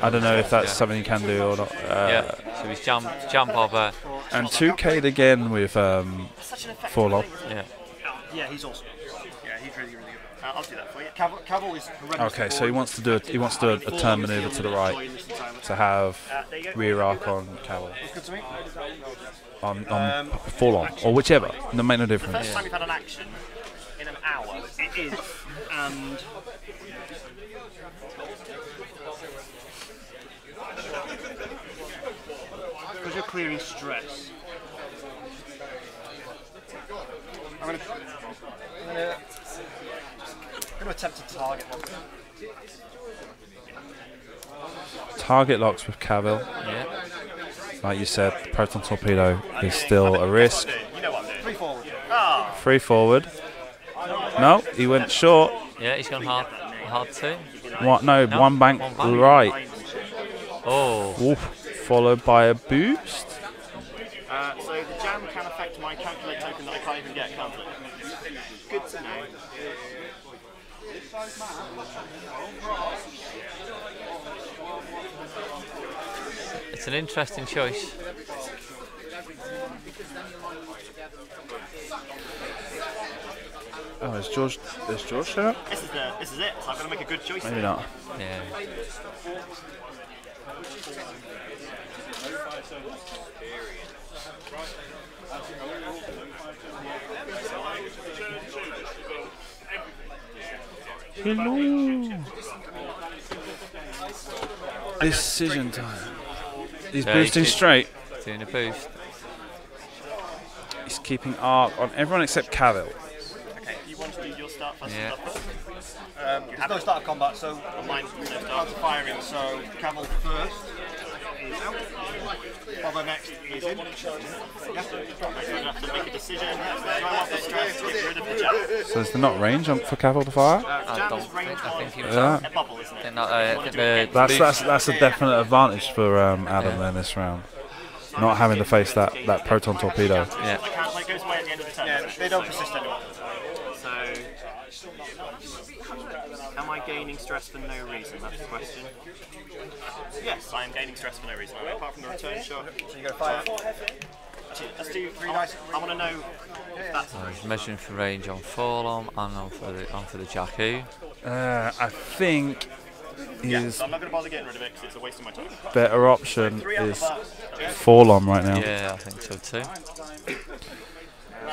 I don't know if that's something he can do or not. So he's jam Bobber. And 2K'd again with Forlorn. Yeah, he's awesome. Yeah, he's really, really good. I'll do that for you. Cavill is horrendous. Okay, so he wants to do a turn maneuver to the right to have rear arc on Cavill. Good to me. On Forlorn or whichever. It make no difference. First time we've had an action in an hour. It is, and because you're clearing stress. I'm going to attempt to target one. Target locks with Cavill. Yeah. Like you said, the proton torpedo is still a risk. You know what I'm doing. 3 forward. 3 forward. No, he went short. Yeah, he's gone hard too. What? No, one bank right. Oh. Oof. Followed by a boost. So the jam can affect my calculate token that I can't even get, can't it? Good to know. It's an interesting choice. Oh, is George showing up? This is it. So I'm going to make a good choice. Maybe not. Yeah. Hello. Decision time. He's boosting straight. Doing a boost. He's keeping arc on everyone except Cavill. Okay, you want to do your start first? Yeah. There's no start of combat, so Mine's no start start. to firing. So Cavill first is out. Bobber next is in. I have to make a decision. Do I want the stress to get rid of the jab? So is there not range for Cavill to fire? I think he was Yeah. A bubble, isn't it? That's a definite advantage for Adam in this round. Not having to face that proton torpedo. Yeah. I can't, like, goes away at the end of the turn. Yeah, they don't persist anymore. So, am I gaining stress for no reason? That's the question. Yes, I am gaining stress for no reason. Apart from the return shot. So you got to fire. Actually, let's do 3 dice. I want to know if that's He's measuring for range on Forlom and on for the Jakku. I think his so I'm not going to bother getting rid of it because it's a waste of my time. better option is Forlom right now. Yeah, I think so too.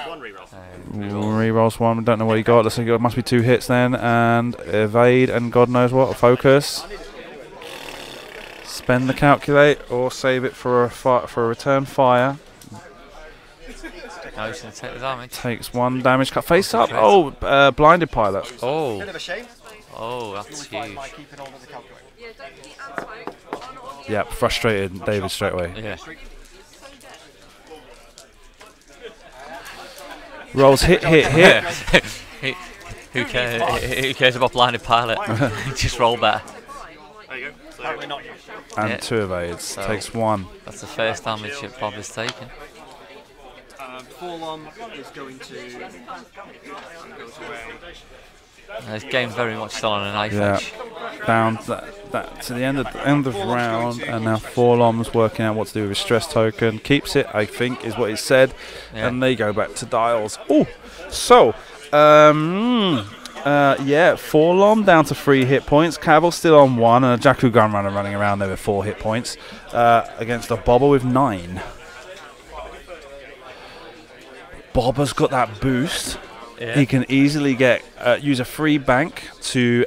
One reroll. Rerolls one, don't know what he got. Looks like it must be 2 hits then, and evade and God knows what. Focus. Spend the calculate or save it for a return fire. Now he's going to take the damage. Takes 1 damage. Cut face up. Oh, blinded pilot. Oh, Bit of a shame. oh, that's huge. By keeping hold of the calculator. Yeah, frustrated David straight away. Yeah. Rolls hit. Who cares about blinded pilot? Just roll better. There you go. So, Apparently not you. And Yeah. 2 evades. So- Takes 1. That's the first damage that Bob has taken. Forlom is going to goes away. This game's very much still on a knife Yeah. edge. Down that to the end of round, and now Forlom's working out what to do with his stress token. Keeps it, I think, is what he said, Yeah. and they go back to dials. Oh, so yeah, Forlom down to 3 hit points. Cavill still on 1, and a Jakku Gunrunner running around there with 4 hit points against a Bobber with 9. Bobber's got that boost. Yeah. He can easily get use a free bank to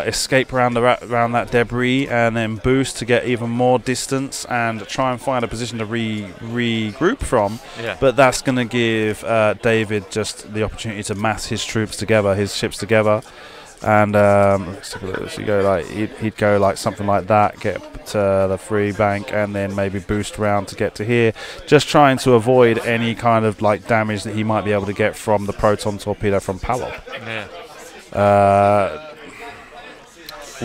escape around that debris, and then boost to get even more distance and try and find a position to regroup from. Yeah. But that's going to give David just the opportunity to mass his troops together, his ships together, and let's take a look. So he'd go like something like that, get to the free bank, and then maybe boost round to get to here, just trying to avoid any kind of like damage that he might be able to get from the proton torpedo from Palop. Yeah.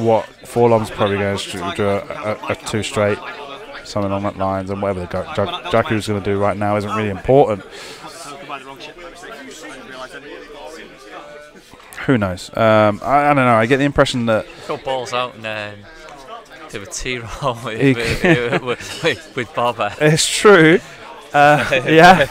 What Forlom's probably going to do a 2 straight, something along that lines, and whatever the Jakku's going to do right now isn't really important. Who knows? I don't know. I get the impression that Got balls out and then do a T-roll with Bobber. it's true. Yeah.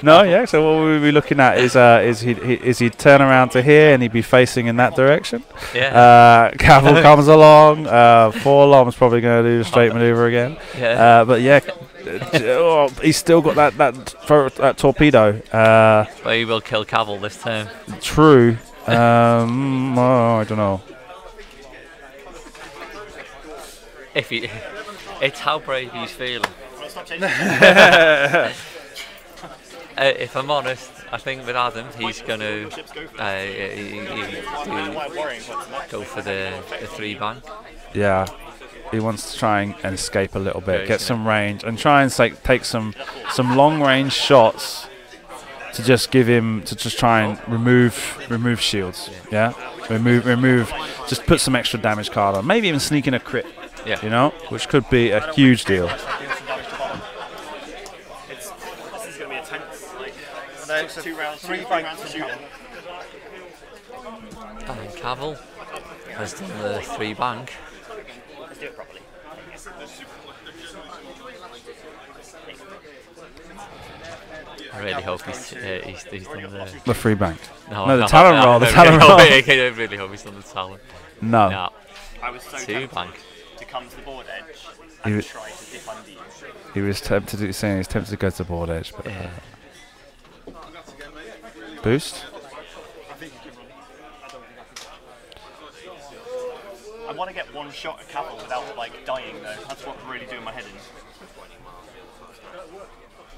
No, yeah. So what we'll be looking at is he'd turn around to here and he'd be facing in that direction. Yeah. Cavill comes along. Forlom's probably going to do the straight maneuver again. Yeah. But yeah, he's still got that torpedo. But he will kill Cavill this turn. True. I don't know. It's how brave he's feeling. If I'm honest, I think with Adam, he's going to go for the 3 bank. Yeah, he wants to try and escape a little bit, get some range, and try and take some long range shots to just give him to just try and remove shields. Yeah, remove. Just put some extra damage card on. Maybe even sneak in a crit. Yeah. You know, which could be a huge deal. This is going to be a tense, like, And then 2 rounds, 3 3 bank rounds for of shooting. shooting. And then Cavill has done the 3 bank. Let's do it properly. I really hope he's done The free bank. the talent roll. The talent roll. I really hope he's done the talent. No. No. I was so 2 tempted bank. to come to the board edge He and was- try to dip under you. He was tempted to go to the board edge, but Yeah. boost. I want to get one shot at Cavill without like dying though. That's what's really doing my head in.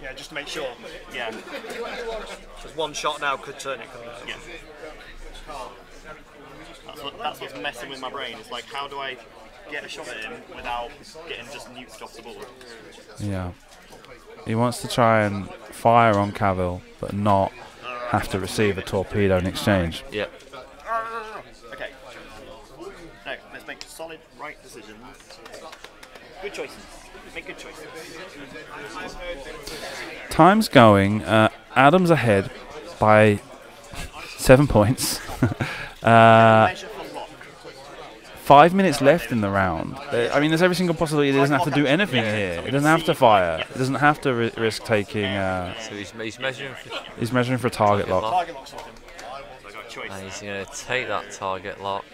Yeah, just to make sure. Yeah. Because one shot now could turn it. Yeah. That's what's messing with my brain. It's like, how do I get a shot at him without getting just nuked off the board? Yeah. He wants to try and fire on Cavill, but not have to receive a torpedo in exchange. Yep. Okay. No, let's make solid, right decisions. Good choices. Make good choices. Time's going. Adam's ahead by 7 points. Measure for lock. 5 minutes left in the round. I mean, there's every single possibility. He doesn't have to do anything here. He doesn't have to fire. He doesn't have to risk taking. So he's measuring for. He's measuring for a target lock. Target lock something. So I got a choice. And he's going to take that target lock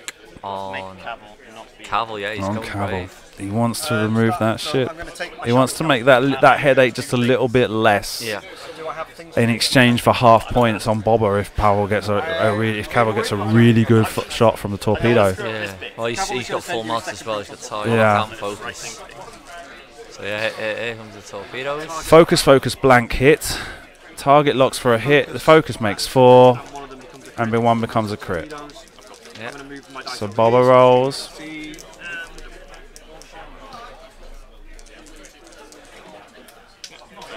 on Make Cavill not be. Cavill. Yeah, he's On going Cavill. brave. He wants to remove that shit. I'm going to take my He wants to make that headache just a little bit less. Yeah. Do I have things In exchange for half points on Bobber if Powell gets if Cavill gets a really good shot from the torpedo. Yeah. Well, he's got full mods as well. He's got target Yeah. lock and focus. So yeah, here comes the torpedoes. Focus, blank hit. Target locks for a hit. The focus makes 4, one of them becomes a and one becomes a crit. torpedoes. Yeah. I'm going to move my dice So over Bobber these. rolls. See.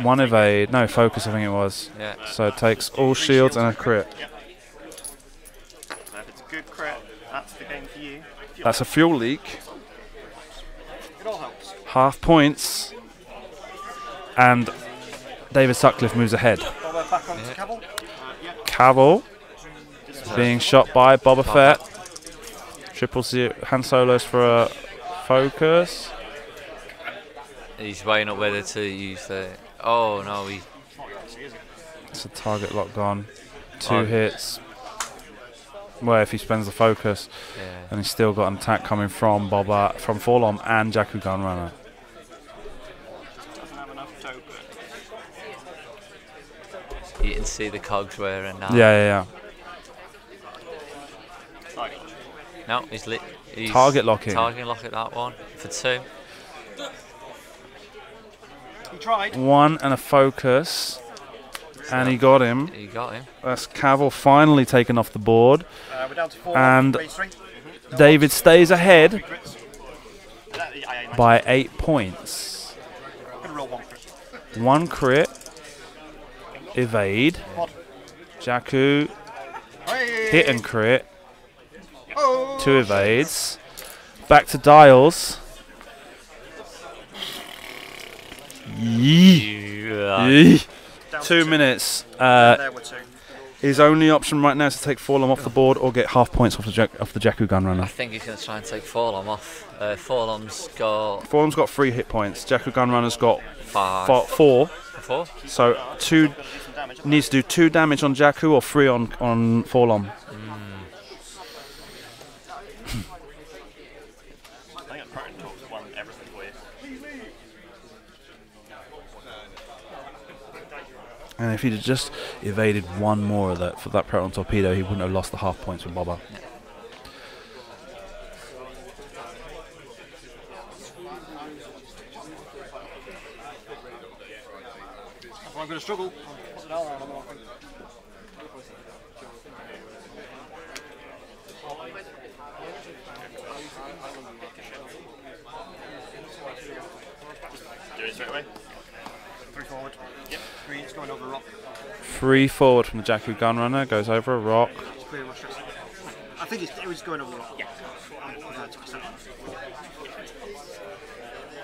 1 evade. No, focus I think it was. Yeah. So it takes all shields and a crit. So if it's a good crit, that's the game for you. That's a fuel leak. It all helps. Half points. And David Sutcliffe moves ahead. Bobber back onto Cavill. Cavill is being shot by Boba Fett. Triple Z Han Solos for a focus. He's weighing up whether to use the. Oh no, he. It's a target lock gone. 2 hits. Well, if he spends the focus, Yeah. and he's still got an attack coming from Boba, from Forlom and Jakku Gunrunner. Doesn't have enough token. You can see the cogs wearing now. Yeah. Target. No, he's lit. He's Target locking. Target lock at that one for 2. He tried. 1 and a focus. And he got him. You got him. That's Cavill finally taken off the board. We're down to 4. And race 3. David stays ahead Crits. by 8 points. I'm going to roll 1 crit. 1 crit. Evade. Pod. Jakku. Hey! Hit and crit. Oh! 2 evades. Back to Dials. Yee. 2 minutes. There were 2. His only option right now is to take Forlom off the board or get half points off the Jakku I Gunrunner. think he's going to try and take Forlom off. Forlom's got Forlom's got 3 hit points. Jakku Gunrunner's got 5. 4. 4? So 2 needs to do 2 damage on Jakku or 3 on Forlom. I think a Proton Talk's won everything for you. And if he'd have just evaded 1 more of that for that Proton Torpedo, he wouldn't have lost the half points with Bobber. I'm going to struggle. What's it all around? Do it straight away. 3 forward. Yep. 3, it's going over a rock. 3 forward from the Jakku Gunrunner, goes over a rock. It's clear my stress. I think it was going over a rock. Yeah.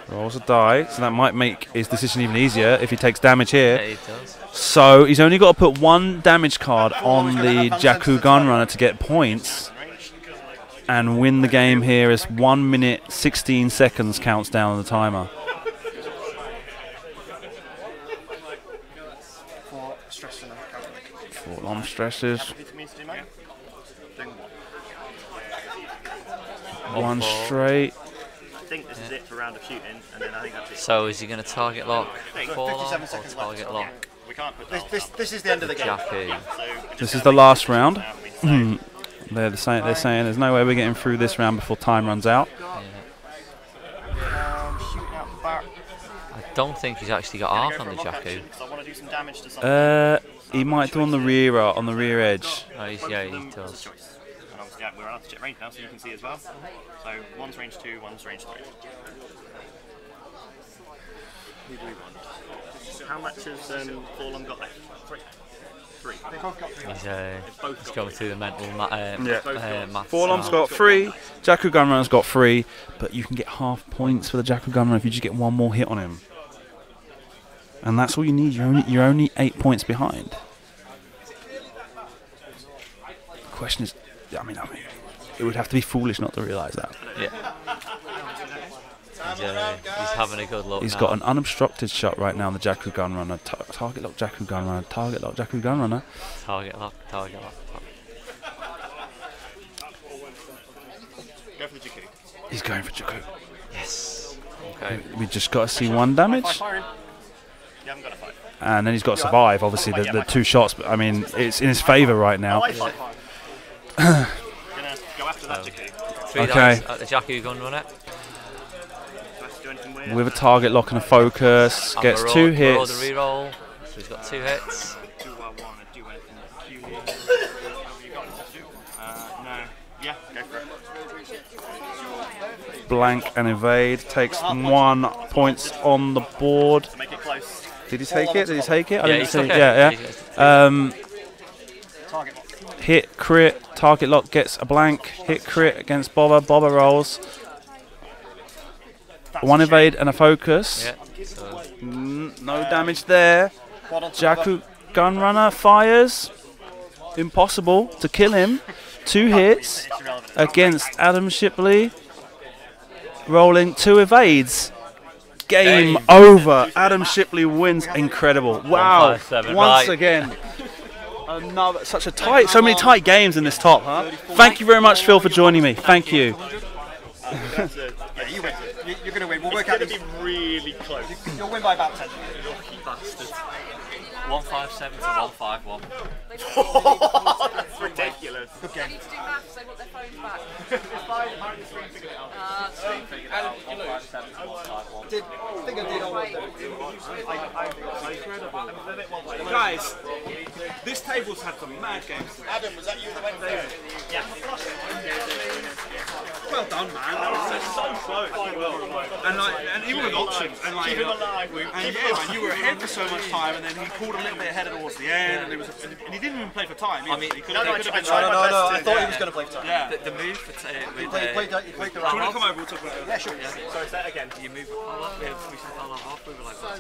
Rolls a die, so that might make his decision even easier if he takes damage here. Yeah, he does. So he's only got to put 1 damage card on the Jakku Gunrunner to get points and win the game here as 1 minute 16 seconds counts down on the timer. 4 stress and a calculate. 4 long stresses, Happy for me to do mine? Doing 1 straight. I think this is it for round of shooting, and then I think that's it. So is he going to target lock Forlom 57 or seconds left. target lock We can't put that This is the end of the game. Jakku? So This is the last round. They're saying there's no way we're getting through this round before time runs out. Shooting out the back. I don't think he's actually got arc on the Jakku. I want to do some damage to something. He might do on the rear edge. Oh, yeah, he does. And obviously, we're out of range now, so you can see as well. So one's range 2, one's range 3. Who do we want? How much has Forlom got left? 3. He's going through the mental maths. Forlom's got 3, Jakku Gunrunner's got 3, but you can get half points for the Jakku Gunrunner if you just get one more hit on him. And that's all you need. You're only 8 points behind. The question is, I mean, it would have to be foolish not to realise that. Yeah. He's having a good look. He's now. got an unobstructed shot right now on the Jakku Gunrunner. Target lock Jakku Gunrunner. Target lock Jakku Gunrunner. Target lock. Target lock. Go for the Jakku. He's going for Jakku. Yes. Okay. We just got to see 1 damage. You haven't got a 5. And then he's got to survive, obviously, the 2 shots. But I mean, it's in his favour right now. Gonna go after that Jakku. 3 Okay. dice at the Jakku Gunrunner. With a target lock and a focus, gets 2 hits. Roll the reroll, so he's got 2 hits. Do I want to do anything peculiar? You got anything to do? No. Yeah, go for it. Blank and evade. Takes 1 points on the board. To make it close. Did he take it? Did he take it? I Yeah, didn't he see took it. it. Yeah. Hit, crit, target lock gets a blank. Hit, crit against Bobber. Bobber rolls. 1 evade and a focus. Yeah. So No damage there. Jakku Gunrunner fires. Impossible to kill him. 2 hits against Adam Shipley. Rolling 2 evades. Game over. Adam Shipley wins. Incredible. Wow. 157, Once right. again. So many tight games in this top, huh? Thank you very much, Phil, for joining me. Thank you. You win. You're going to win. We'll work out. It's going to be really close. You'll win by about 10. Lucky bastard. 157 to 151. That's ridiculous. Good game. Need to do maths, they want their phones back. Guys, this table's had some mad games. Adam, was that you that went there? Well done, man. That was so close. And even with options, and like, you were ahead for so much time, and then he pulled a little bit ahead towards the end, and he didn't even play for time. I mean, he could have been. No, I thought he was going to play for time. Yeah. The move for You played the Do you want to round. come over? We'll talk about it. Yeah, sure. Sorry, say that again. you move it all up, we should follow off. We were like, what's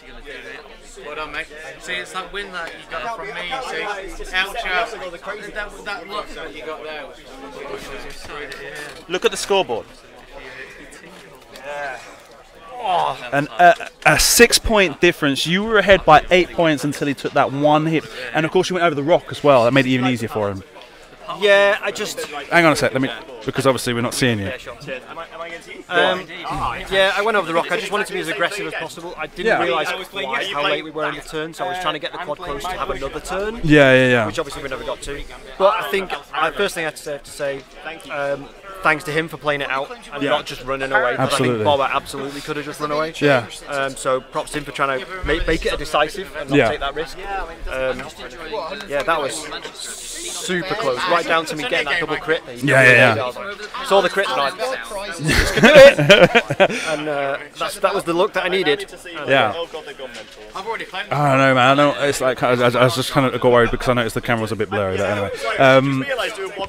he going to do there? Well done, mate. See, it's that win that you got from me, see? Ouch out. That look that you got there was Look at the scoreboard. And a 6-point difference. You were ahead by 8 points until he took that 1 hit. And of course, you went over the rock as well. That made it even easier for him. Yeah, I just. Hang on a sec. Because obviously we're not seeing you. Am I against you? Yeah, I went over the rock. I just wanted to be as aggressive as possible. I didn't realise how late we were in the turn, so I was trying to get the quad close to have another turn, Yeah. which obviously we never got to. But I think first thing I have to say, thanks to him for playing it out and not just running away. 'Cause Absolutely. I think Bob absolutely could have just run away. Yeah. So props to him for trying to make it a decisive and not take that risk. Yeah, that was super close, right down to me getting that double crit. Yeah. Saw the crit and I just could do it. And that was the look that I needed. Yeah. Oh god, they've gone mental. I've already claimed I don't know, man. I don't. It's like I was just kind of got worried because I noticed the camera was a bit blurry. But anyway,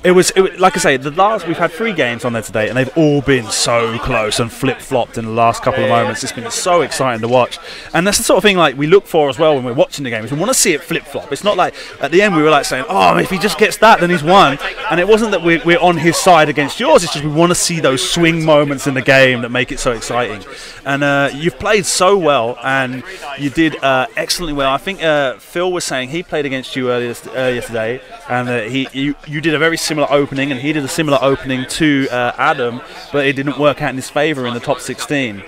it was like I say. We've had 3 games on there today, and they've all been so close and flip flopped in the last couple of moments. It's been so exciting to watch, and that's the sort of thing like we look for as well when we're watching the games. We want to see it flip flop. It's not like at the end we were like saying, "Oh, if he just gets that, then he's won." And it wasn't that we're on his side against yours. It's just we want to see those swing moments in the game that make it so exciting. And you've played so well, and you did excellently well. I think Phil was saying he played against you earlier today, and you did a very similar opening, and he did a similar opening to Adam, but it didn't work out in his favour in the top 16.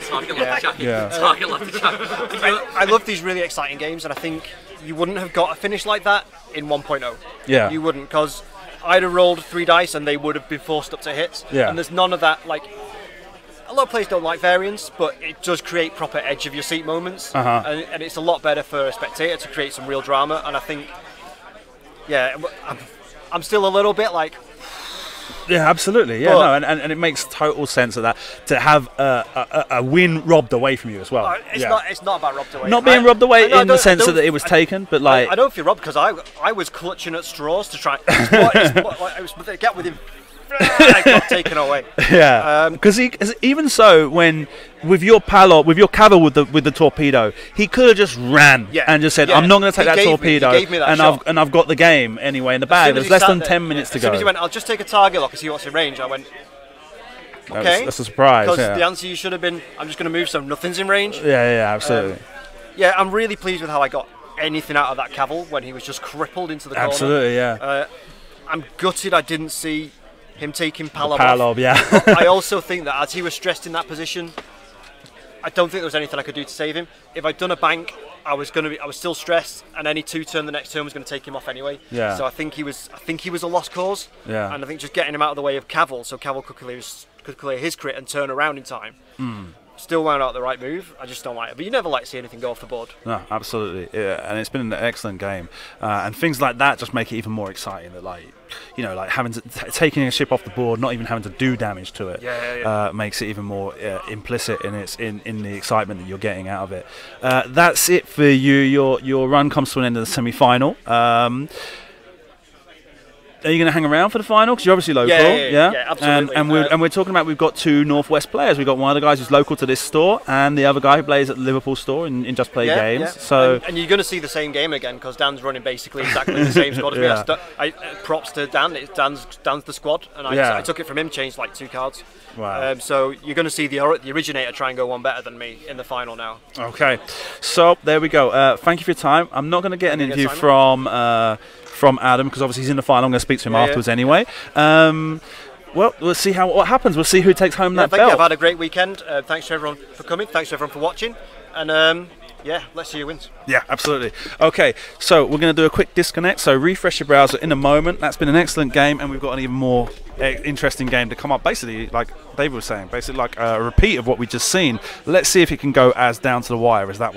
I love these really exciting games, and I think you wouldn't have got a finish like that in 1.0. Yeah. You wouldn't, because I'd have rolled 3 dice and they would have been forced up to hits. Yeah. And there's none of that, like, a lot of players don't like variance, but it does create proper edge of your seat moments. And it's a lot better for a spectator to create some real drama. And I think, yeah, I'm still a little bit like... Yeah, absolutely. Yeah, no, and it makes total sense of that to have a win robbed away from you as well. It's not about robbed away. Not being robbed away in the sense that it was taken, but like I don't feel robbed because I was clutching at straws to try. I was get within. I got taken away. Yeah, because even so, when with your caval with the torpedo, he could have just ran and just said, "I'm not going to take that torpedo," and I've got the game anyway in the bag. There's less than 10 minutes to go. As soon as he went, I'll just take a target lock and see what's in range. I went, okay, that's a surprise. Because the answer you should have been, I'm just going to move so nothing's in range. Yeah, absolutely. Yeah, I'm really pleased with how I got anything out of that caval when he was just crippled into the corner. Absolutely, yeah. I'm gutted I didn't see him taking Palob off. Yeah. I also think that as he was stressed in that position, I don't think there was anything I could do to save him. If I'd done a bank, I was still stressed, and any 2-turn the next turn was going to take him off anyway. Yeah. So I think he was a lost cause. Yeah. And I think just getting him out of the way of Caval, so Caval could clear his crit and turn around in time. Still wound out the right move. I just don't like it. But you never like to see anything go off the board. No, absolutely. Yeah, and it's been an excellent game. And things like that just make it even more exciting. That like having to taking a ship off the board, not even having to do damage to it, makes it even more implicit in the excitement that you're getting out of it. That's it for you. Your run comes to an end of the semi-final. Are you going to hang around for the final? Because you're obviously local. Yeah, absolutely. And we're talking about, we've got 2 Northwest players. We've got one of the guys who's local to this store, and the other guy who plays at the Liverpool store in Just Play Games. Yeah. So and you're going to see the same game again because Dan's running basically exactly the same squad as me. Props to Dan. Dan's the squad, and I took it from him. Changed like 2 cards. Wow. So you're going to see the originator try and go one better than me in the final now. Okay, so there we go. Thank you for your time. I'm not going to get an interview from Adam because obviously he's in the final. I'm going to speak to him afterwards anyway. Well, we'll see what happens. We'll see who takes home that belt. Thank you. I've had a great weekend. Thanks to everyone for coming. Thanks to everyone for watching. And let's see who wins. Yeah, absolutely. Okay, so we're going to do a quick disconnect. So refresh your browser in a moment. That's been an excellent game, and we've got an even more interesting game to come up. Basically, like David was saying, basically like a repeat of what we just seen. Let's see if it can go as down to the wire as that one.